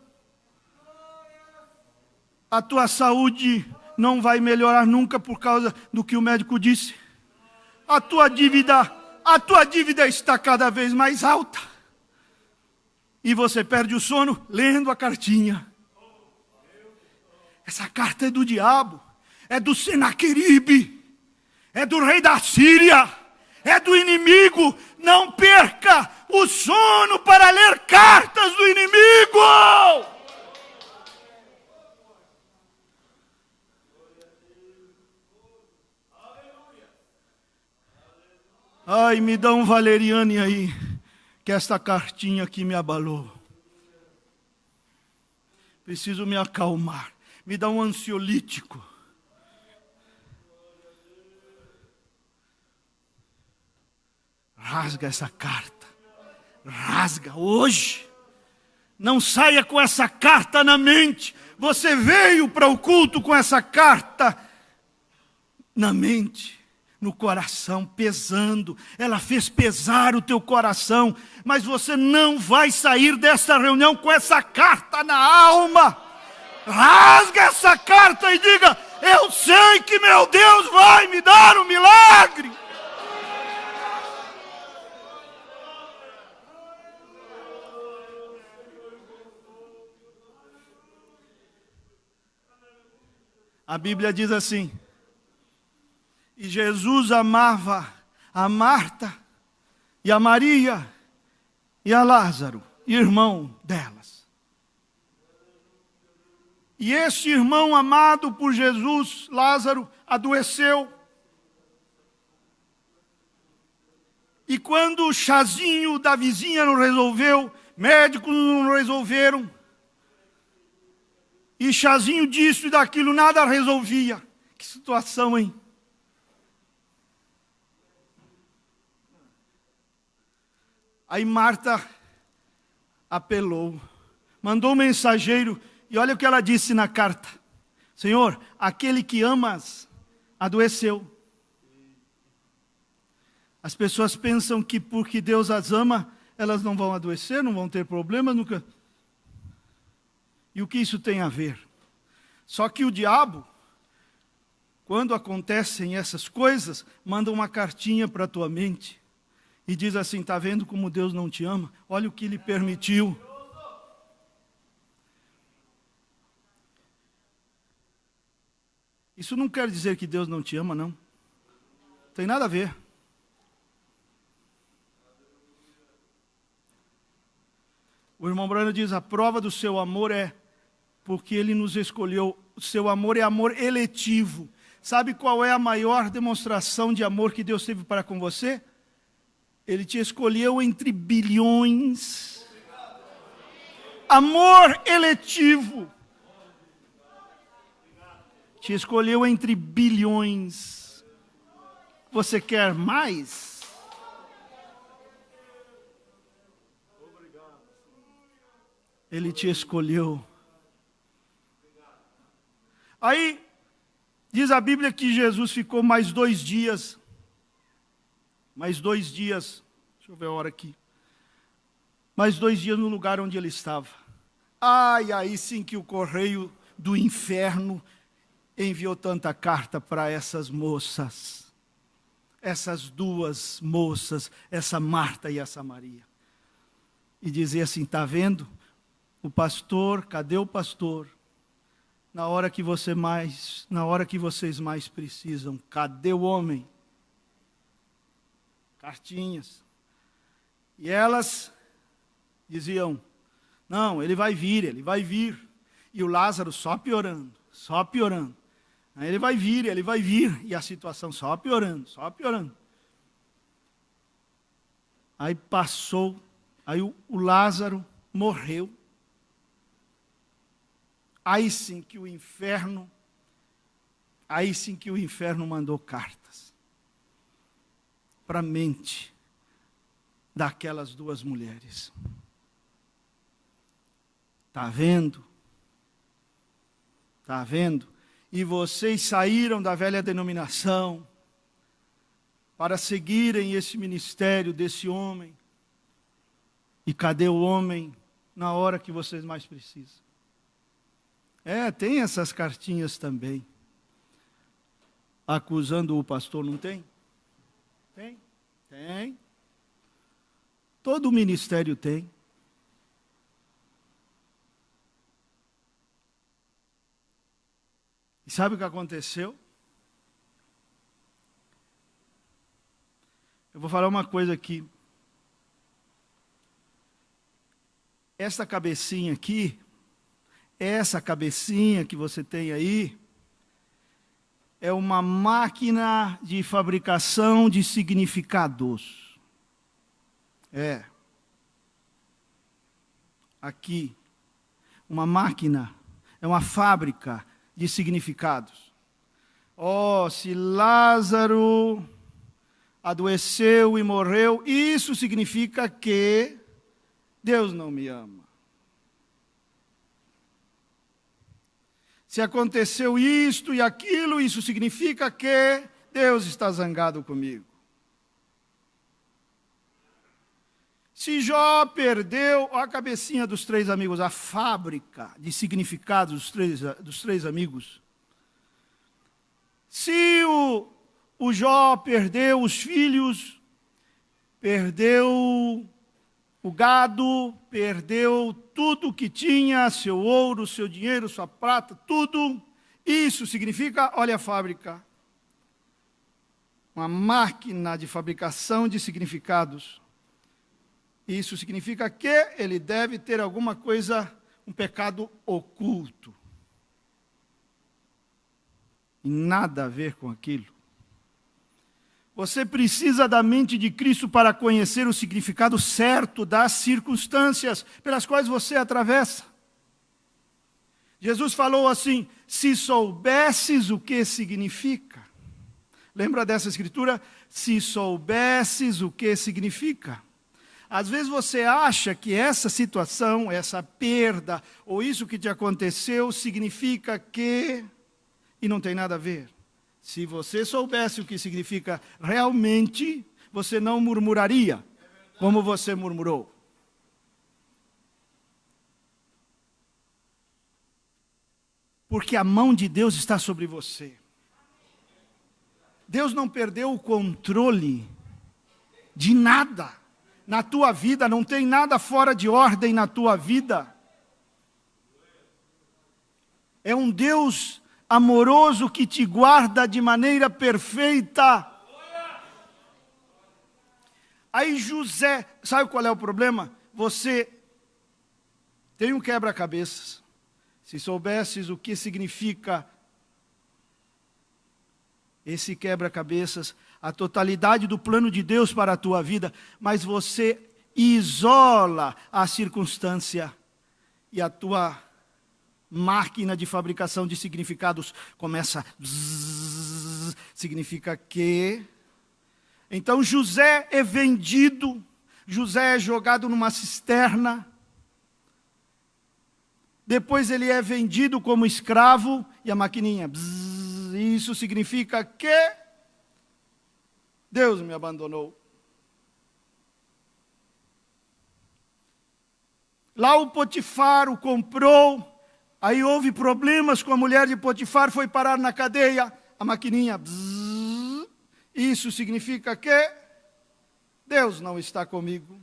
A tua saúde não vai melhorar nunca por causa do que o médico disse. A tua dívida está cada vez mais alta. E você perde o sono lendo a cartinha. Essa carta é do diabo, é do Senaqueribe, é do rei da Síria, é do inimigo. Não perca o sono para ler cartas do inimigo. Ai, me dá um valeriane aí, que esta cartinha aqui me abalou. Preciso me acalmar. Me dá um ansiolítico. Rasga essa carta. Rasga hoje. Não saia com essa carta na mente. Você veio para o culto com essa carta na mente, no coração, pesando. Ela fez pesar o teu coração. Mas você não vai sair dessa reunião com essa carta na alma. Rasga essa carta e diga, eu sei que meu Deus vai me dar um milagre. A Bíblia diz assim: e Jesus amava a Marta e a Maria e a Lázaro, irmão delas. E este irmão amado por Jesus, Lázaro, adoeceu. E quando o chazinho da vizinha não resolveu, médicos não resolveram, e chazinho disso e daquilo, nada resolvia. Que situação, hein? Aí Marta apelou, mandou um mensageiro, e olha o que ela disse na carta: Senhor, aquele que amas adoeceu. As pessoas pensam que porque Deus as ama, elas não vão adoecer, não vão ter problema nunca. E o que isso tem a ver? Só que o diabo, quando acontecem essas coisas, manda uma cartinha para a tua mente e diz assim: está vendo como Deus não te ama? Olha o que Ele permitiu. Isso não quer dizer que Deus não te ama, não. Tem nada a ver. O irmão Branham diz: a prova do seu amor é porque Ele nos escolheu. O seu amor é amor eletivo. Sabe qual é a maior demonstração de amor que Deus teve para com você? Ele te escolheu entre bilhões. Amor eletivo. Te escolheu entre bilhões. Você quer mais? Ele te escolheu. Aí, diz a Bíblia que Jesus ficou mais 2 dias. Mais 2 dias. Deixa eu ver a hora aqui. Mais 2 dias no lugar onde ele estava. Ai, aí sim que o correio do inferno enviou tanta carta para essas moças. Essas 2 moças, essa Marta e essa Maria. E dizer assim: está vendo? O pastor, cadê o pastor? Na hora que vocês mais precisam, cadê o homem? Cartinhas. E elas diziam: não, ele vai vir, ele vai vir. E o Lázaro só piorando, só piorando. Ele vai vir, ele vai vir. E a situação só piorando, só piorando. Aí passou, aí o Lázaro morreu. Aí sim que o inferno mandou cartas para a mente daquelas 2 mulheres. Está vendo? Está vendo? E vocês saíram da velha denominação para seguirem esse ministério desse homem. E cadê o homem na hora que vocês mais precisam? Tem essas cartinhas também. Acusando o pastor, não tem? Tem? Tem. Todo ministério tem. E sabe o que aconteceu? Eu vou falar uma coisa aqui. Essa cabecinha aqui, essa cabecinha que você tem aí, é uma máquina de fabricação de significados. Aqui, uma máquina, é uma fábrica de significados. Se Lázaro adoeceu e morreu, isso significa que Deus não me ama. Se aconteceu isto e aquilo, isso significa que Deus está zangado comigo. Se Jó perdeu a cabecinha dos 3 amigos, a fábrica de significados dos três amigos. Se o Jó perdeu os filhos, perdeu o gado, perdeu tudo que tinha, seu ouro, seu dinheiro, sua prata, tudo. Isso significa, olha a fábrica, uma máquina de fabricação de significados. Isso significa que ele deve ter alguma coisa, um pecado oculto. E nada a ver com aquilo. Você precisa da mente de Cristo para conhecer o significado certo das circunstâncias pelas quais você atravessa. Jesus falou assim: se soubesses o que significa. Lembra dessa escritura? Se soubesses o que significa. Às vezes você acha que essa situação, essa perda, ou isso que te aconteceu, significa que... E não tem nada a ver. Se você soubesse o que significa realmente, você não murmuraria como você murmurou. Porque a mão de Deus está sobre você. Deus não perdeu o controle de nada na tua vida, não tem nada fora de ordem na tua vida. É um Deus amoroso que te guarda de maneira perfeita. Aí José, sabe qual é o problema? Você tem um quebra-cabeças. Se soubesses o que significa esse quebra-cabeças, a totalidade do plano de Deus para a tua vida, mas você isola a circunstância e a tua máquina de fabricação de significados começa bzzz, significa que. Então José é vendido, José é jogado numa cisterna, depois ele é vendido como escravo e a maquininha bzzz, isso significa que Deus me abandonou. Lá o Potifar o comprou. Aí houve problemas com a mulher de Potifar, foi parar na cadeia. A maquininha, bzzz, isso significa que Deus não está comigo.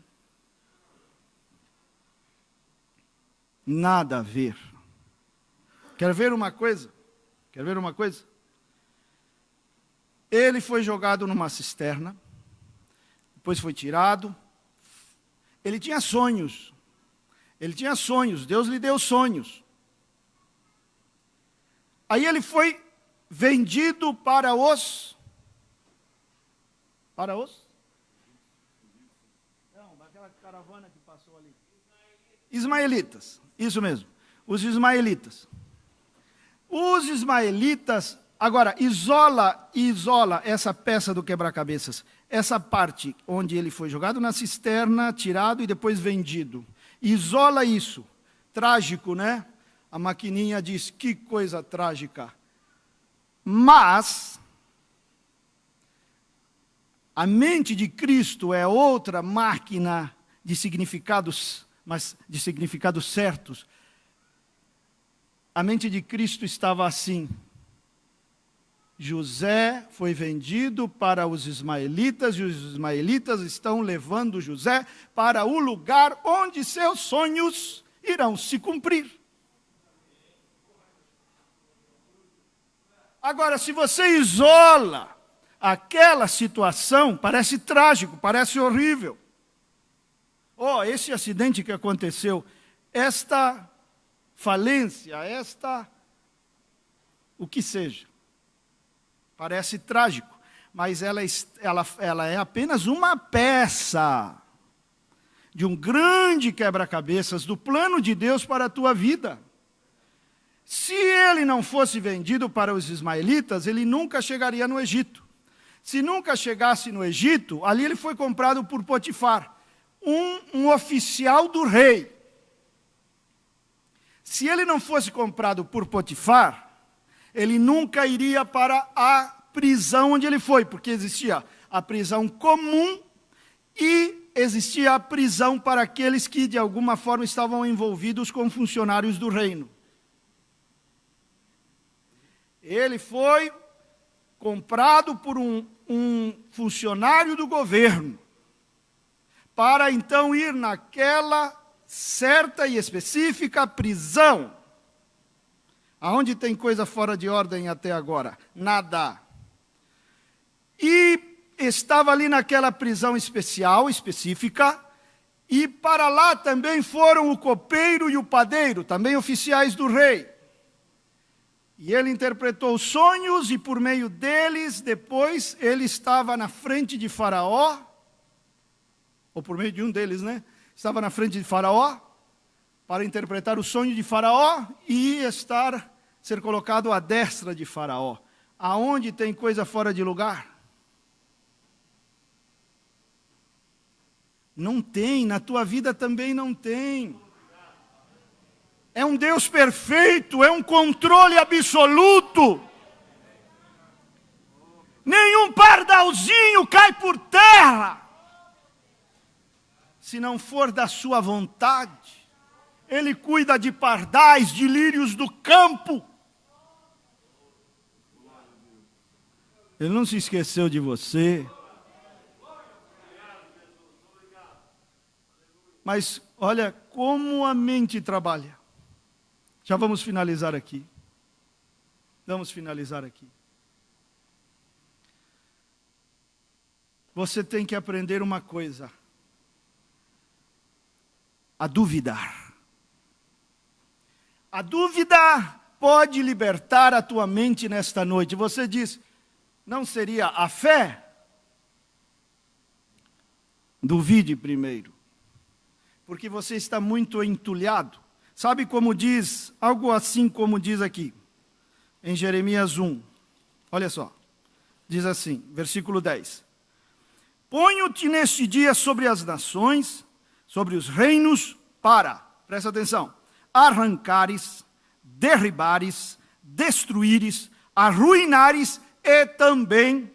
Nada a ver. Quer ver uma coisa? Quer ver uma coisa? Ele foi jogado numa cisterna, depois foi tirado. Ele tinha sonhos. Deus lhe deu sonhos. Aí ele foi vendido para os aquela caravana que passou ali. Ismaelitas, isso mesmo, os ismaelitas. Os ismaelitas, agora, isola essa peça do quebra-cabeças, essa parte onde ele foi jogado na cisterna, tirado e depois vendido. Isola isso, trágico, né? A maquininha diz, que coisa trágica. Mas a mente de Cristo é outra máquina de significados, mas de significados certos. A mente de Cristo estava assim. José foi vendido para os ismaelitas e os ismaelitas estão levando José para o lugar onde seus sonhos irão se cumprir. Agora, se você isola aquela situação, parece trágico, parece horrível. Oh, esse acidente que aconteceu, esta falência, o que seja. Parece trágico, mas ela é apenas uma peça de um grande quebra-cabeças do plano de Deus para a tua vida. Se ele não fosse vendido para os ismaelitas, ele nunca chegaria no Egito. Se nunca chegasse no Egito, ali ele foi comprado por Potifar, um oficial do rei. Se ele não fosse comprado por Potifar, ele nunca iria para a prisão onde ele foi, porque existia a prisão comum e existia a prisão para aqueles que de alguma forma estavam envolvidos com funcionários do reino. Ele foi comprado por um funcionário do governo, para então ir naquela certa e específica prisão, Aonde tem coisa fora de ordem até agora? Nada. E estava ali naquela prisão específica, e para lá também foram o copeiro e o padeiro, também oficiais do rei. E ele interpretou os sonhos, e por meio deles, depois, ele estava na frente de Faraó, ou por meio de um deles, né? Estava na frente de Faraó, para interpretar o sonho de Faraó e ser colocado à destra de Faraó. Aonde tem coisa fora de lugar? Não tem, na tua vida também não tem. É um Deus perfeito, é um controle absoluto. Nenhum pardalzinho cai por terra, se não for da sua vontade. Ele cuida de pardais, de lírios do campo. Ele não se esqueceu de você. Mas olha como a mente trabalha. Já vamos finalizar aqui. Vamos finalizar aqui. Você tem que aprender uma coisa: a duvidar. A dúvida pode libertar a tua mente nesta noite. Você diz, não seria a fé? Duvide primeiro, porque você está muito entulhado. Sabe como diz, algo assim como diz aqui, em Jeremias 1. Olha só, diz assim, versículo 10. Ponho-te neste dia sobre as nações, sobre os reinos, presta atenção, arrancares, derribares, destruíres, arruinares e também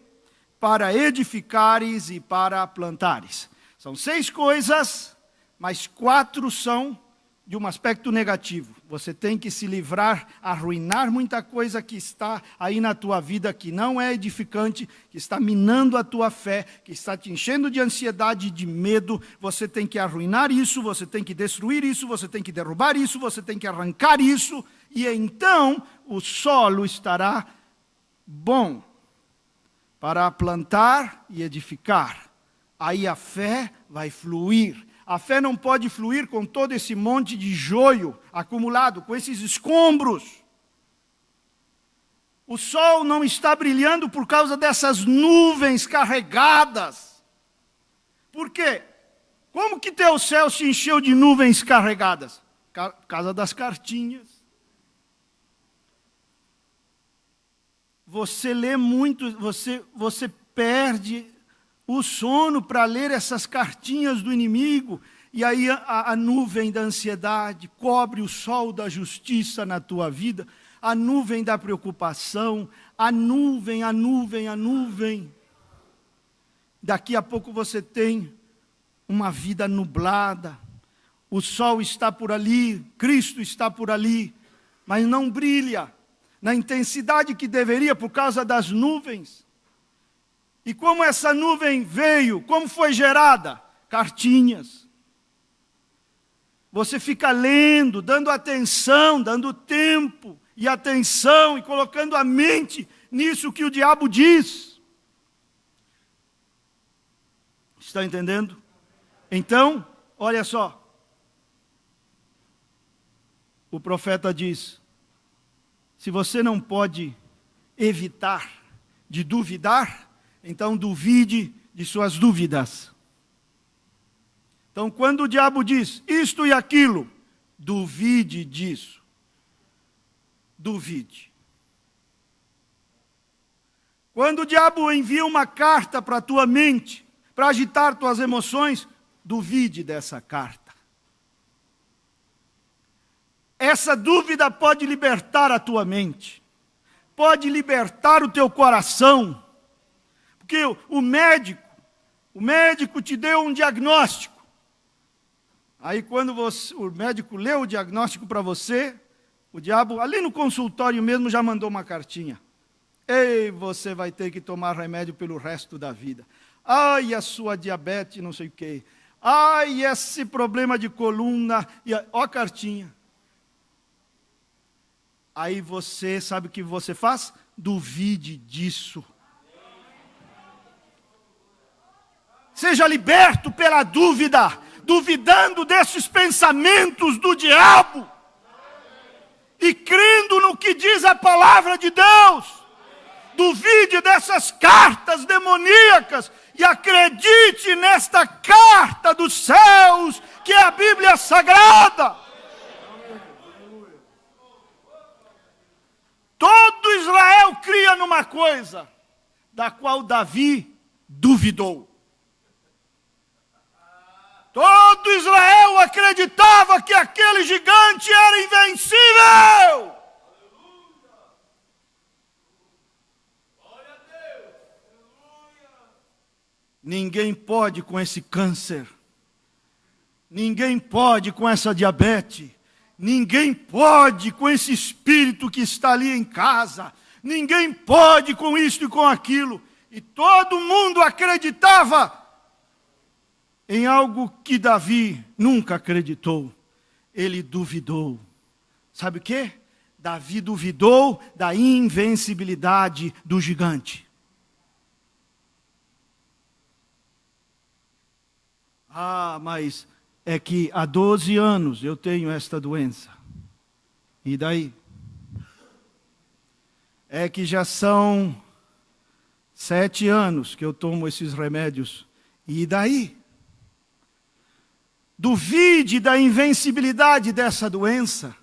para edificares e para plantares. São 6 coisas, mas 4 são de um aspecto negativo. Você tem que se livrar, arruinar muita coisa que está aí na tua vida, que não é edificante, que está minando a tua fé, que está te enchendo de ansiedade e de medo. Você tem que arruinar isso, você tem que destruir isso, você tem que derrubar isso, você tem que arrancar isso, e então o solo estará bom para plantar e edificar. Aí a fé vai fluir. A fé não pode fluir com todo esse monte de joio acumulado, com esses escombros. O sol não está brilhando por causa dessas nuvens carregadas. Por quê? Como que teu céu se encheu de nuvens carregadas? Por causa das cartinhas. Você lê muito, você perde o sono para ler essas cartinhas do inimigo, e aí a nuvem da ansiedade cobre o sol da justiça na tua vida, a nuvem da preocupação, a nuvem. Daqui a pouco você tem uma vida nublada, o sol está por ali, Cristo está por ali, mas não brilha na intensidade que deveria por causa das nuvens. E como essa nuvem veio, como foi gerada? Cartinhas. Você fica lendo, dando atenção, dando tempo e atenção e colocando a mente nisso que o diabo diz. Está entendendo? Então, olha só. O profeta diz, se você não pode evitar de duvidar, então duvide de suas dúvidas. Então, quando o diabo diz isto e aquilo, duvide disso. Duvide. Quando o diabo envia uma carta para a tua mente, para agitar tuas emoções, duvide dessa carta. Essa dúvida pode libertar a tua mente, pode libertar o teu coração. Porque o médico te deu um diagnóstico. Aí quando o médico leu o diagnóstico para você, o diabo, ali no consultório mesmo, já mandou uma cartinha. Ei, você vai ter que tomar remédio pelo resto da vida. Ai, a sua diabetes, não sei o quê. Ai, esse problema de coluna. Ó a cartinha. Aí você, sabe o que você faz? Duvide disso. Seja liberto pela dúvida, duvidando desses pensamentos do diabo e crendo no que diz a palavra de Deus. Duvide dessas cartas demoníacas e acredite nesta carta dos céus, que é a Bíblia Sagrada. Todo Israel cria numa coisa, da qual Davi duvidou. Todo Israel acreditava que aquele gigante era invencível. Ninguém pode com esse câncer. Ninguém pode com essa diabetes. Ninguém pode com esse espírito que está ali em casa. Ninguém pode com isto e com aquilo. E todo mundo acreditava em algo que Davi nunca acreditou. Ele duvidou. Sabe o quê? Davi duvidou da invencibilidade do gigante. Ah, mas é que há 12 anos eu tenho esta doença. E daí? É que já são 7 anos que eu tomo esses remédios. E daí? Duvide da invencibilidade dessa doença.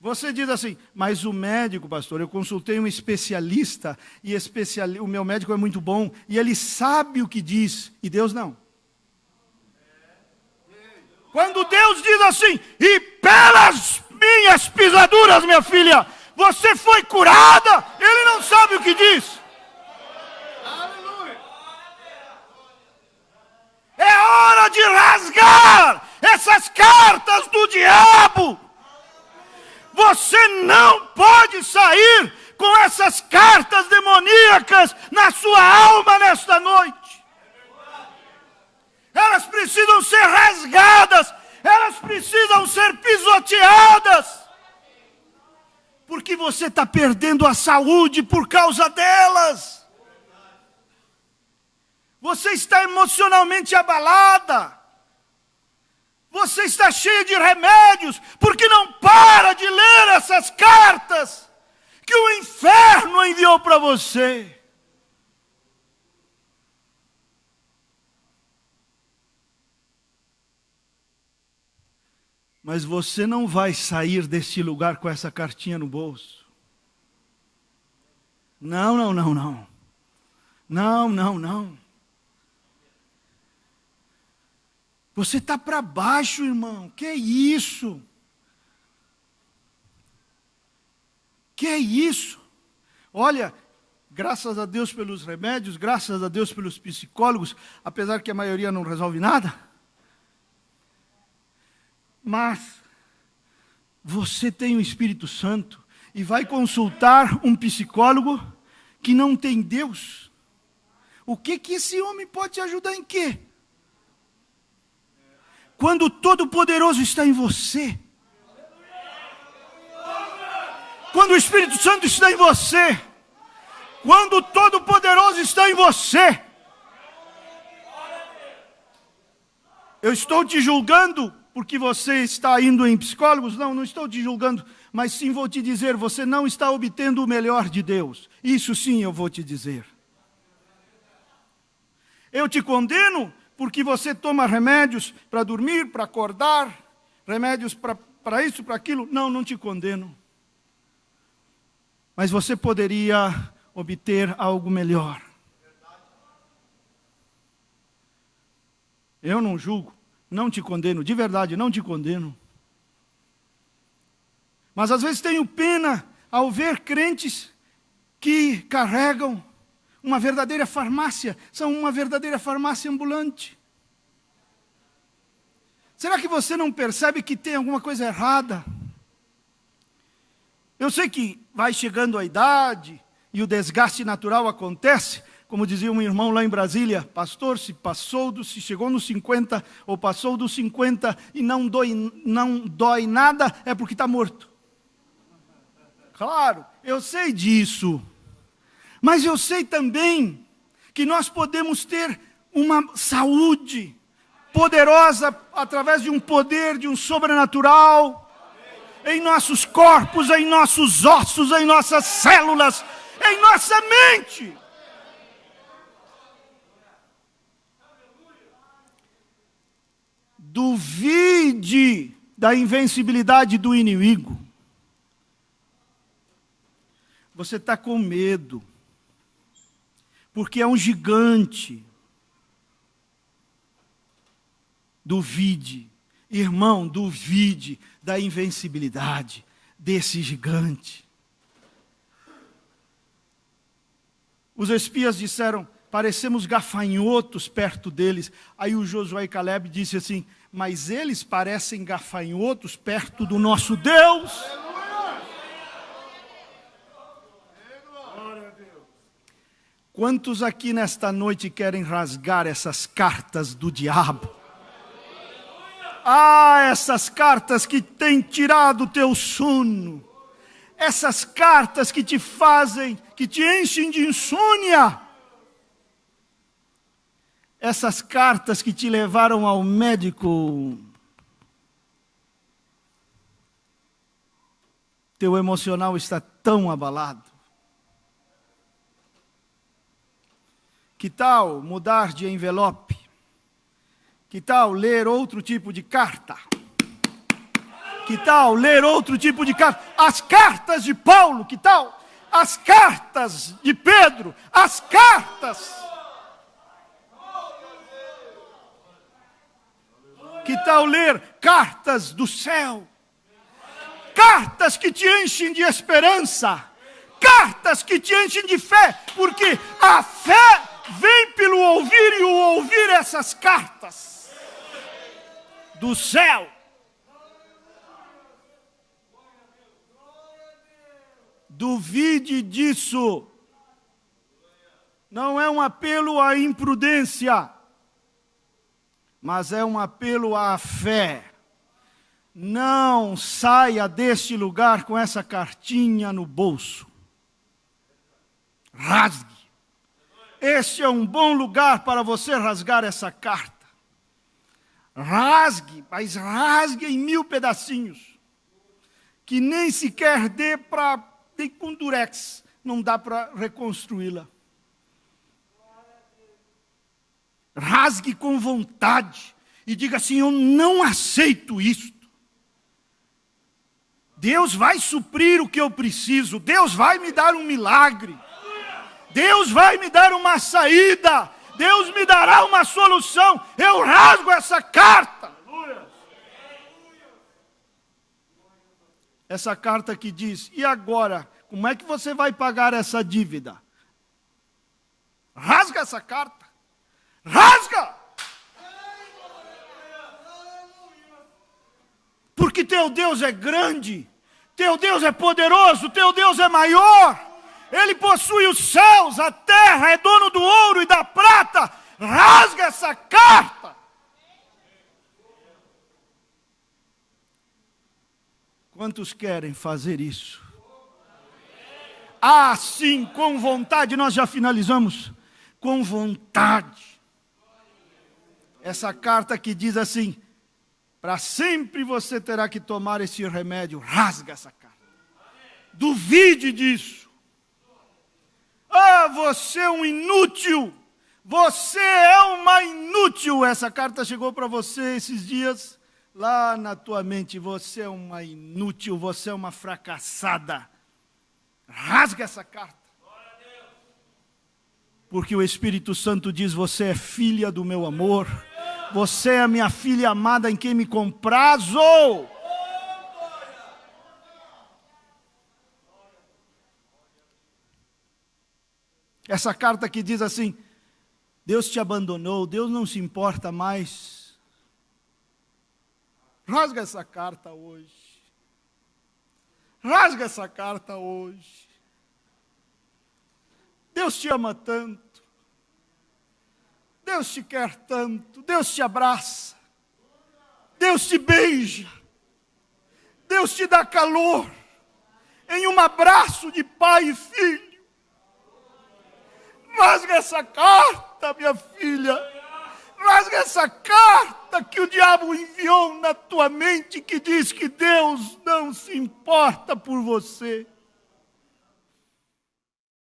Você diz assim, mas o médico, pastor, eu consultei um especialista, e o meu médico é muito bom, e ele sabe o que diz, e Deus não. Quando Deus diz assim, e pelas minhas pisaduras, minha filha, você foi curada, ele não sabe o que diz. É hora de rasgar essas cartas do diabo. Você não pode sair com essas cartas demoníacas na sua alma nesta noite. Elas precisam ser rasgadas, elas precisam ser pisoteadas. Porque você está perdendo a saúde por causa delas. Você está emocionalmente abalada. Você está cheio de remédios, porque não para de ler essas cartas que o inferno enviou para você. Mas você não vai sair deste lugar com essa cartinha no bolso. Não, não, não, não. Não, não, não. Você está para baixo, irmão. Que é isso? Que é isso? Olha, graças a Deus pelos remédios, graças a Deus pelos psicólogos, apesar que a maioria não resolve nada. Mas você tem o Espírito Santo e vai consultar um psicólogo que não tem Deus. O que esse homem pode te ajudar em quê? Quando o Todo-Poderoso está em você. Quando o Espírito Santo está em você. Quando o Todo-Poderoso está em você. Eu estou te julgando porque você está indo em psicólogos? Não, não estou te julgando. Mas sim vou te dizer, você não está obtendo o melhor de Deus. Isso sim eu vou te dizer. Eu te condeno porque você toma remédios para dormir, para acordar, remédios para isso, para aquilo. Não, não te condeno. Mas você poderia obter algo melhor. Eu não julgo, não te condeno, de verdade, não te condeno. Mas às vezes tenho pena ao ver crentes que carregam uma verdadeira farmácia, são uma verdadeira farmácia ambulante. Será que você não percebe que tem alguma coisa errada? Eu sei que vai chegando a idade e o desgaste natural acontece Como dizia um irmão lá em Brasília, pastor, se chegou nos 50 ou passou dos 50 e não dói nada, é porque está morto. Claro, eu sei disso. Mas eu sei também que nós podemos ter uma saúde poderosa através de um poder, de um sobrenatural, em nossos corpos, em nossos ossos, em nossas células, em nossa mente. Duvide da invencibilidade do inimigo. Você está com medo, porque é um gigante. Duvide, irmão, duvide da invencibilidade desse gigante. Os espias disseram, parecemos gafanhotos perto deles. Aí o Josué e Caleb disse assim, mas eles parecem gafanhotos perto do nosso Deus. Quantos aqui nesta noite querem rasgar essas cartas do diabo? Ah, essas cartas que têm tirado o teu sono. Essas cartas que te fazem, que te enchem de insônia. Essas cartas que te levaram ao médico. Teu emocional está tão abalado. Que tal mudar de envelope? Que tal ler outro tipo de carta? Que tal ler outro tipo de carta? As cartas de Paulo, que tal? As cartas de Pedro, as cartas. Que tal ler cartas do céu? Cartas que te enchem de esperança. Cartas que te enchem de fé, porque a fé vem pelo ouvir e o ouvir essas cartas do céu. Duvide disso. Não é um apelo à imprudência, mas é um apelo à fé. Não saia deste lugar com essa cartinha no bolso. Rasgue. Este é um bom lugar para você rasgar essa carta. Rasgue, mas rasgue em 1000 pedacinhos. Que nem sequer dê para... Tem com durex, não dá para reconstruí-la. Rasgue com vontade e diga assim, eu não aceito isto. Deus vai suprir o que eu preciso. Deus vai me dar um milagre. Deus vai me dar uma saída. Deus me dará uma solução. Eu rasgo essa carta. Essa carta que diz, e agora? Como é que você vai pagar essa dívida? Rasga essa carta. Rasga! Porque teu Deus é grande. Teu Deus é poderoso. Teu Deus é maior. Ele possui os céus, a terra, é dono do ouro e da prata. Rasga essa carta. Quantos querem fazer isso? Ah, sim, com vontade. Nós já finalizamos. Com vontade. Essa carta que diz assim, para sempre você terá que tomar esse remédio. Rasga essa carta. Duvide disso. Ah, você é um inútil. Você é uma inútil. Essa carta chegou para você esses dias. Lá na tua mente, você é uma inútil. Você é uma fracassada. Rasga essa carta. Porque o Espírito Santo diz, você é filha do meu amor. Você é a minha filha amada em quem me comprazo. Essa carta que diz assim, Deus te abandonou, Deus não se importa mais. Rasga essa carta hoje. Rasga essa carta hoje. Deus te ama tanto. Deus te quer tanto, Deus te abraça, Deus te beija, Deus te dá calor, em um abraço de pai e filho. Rasga essa carta, minha filha, rasga essa carta que o diabo enviou na tua mente, que diz que Deus não se importa por você.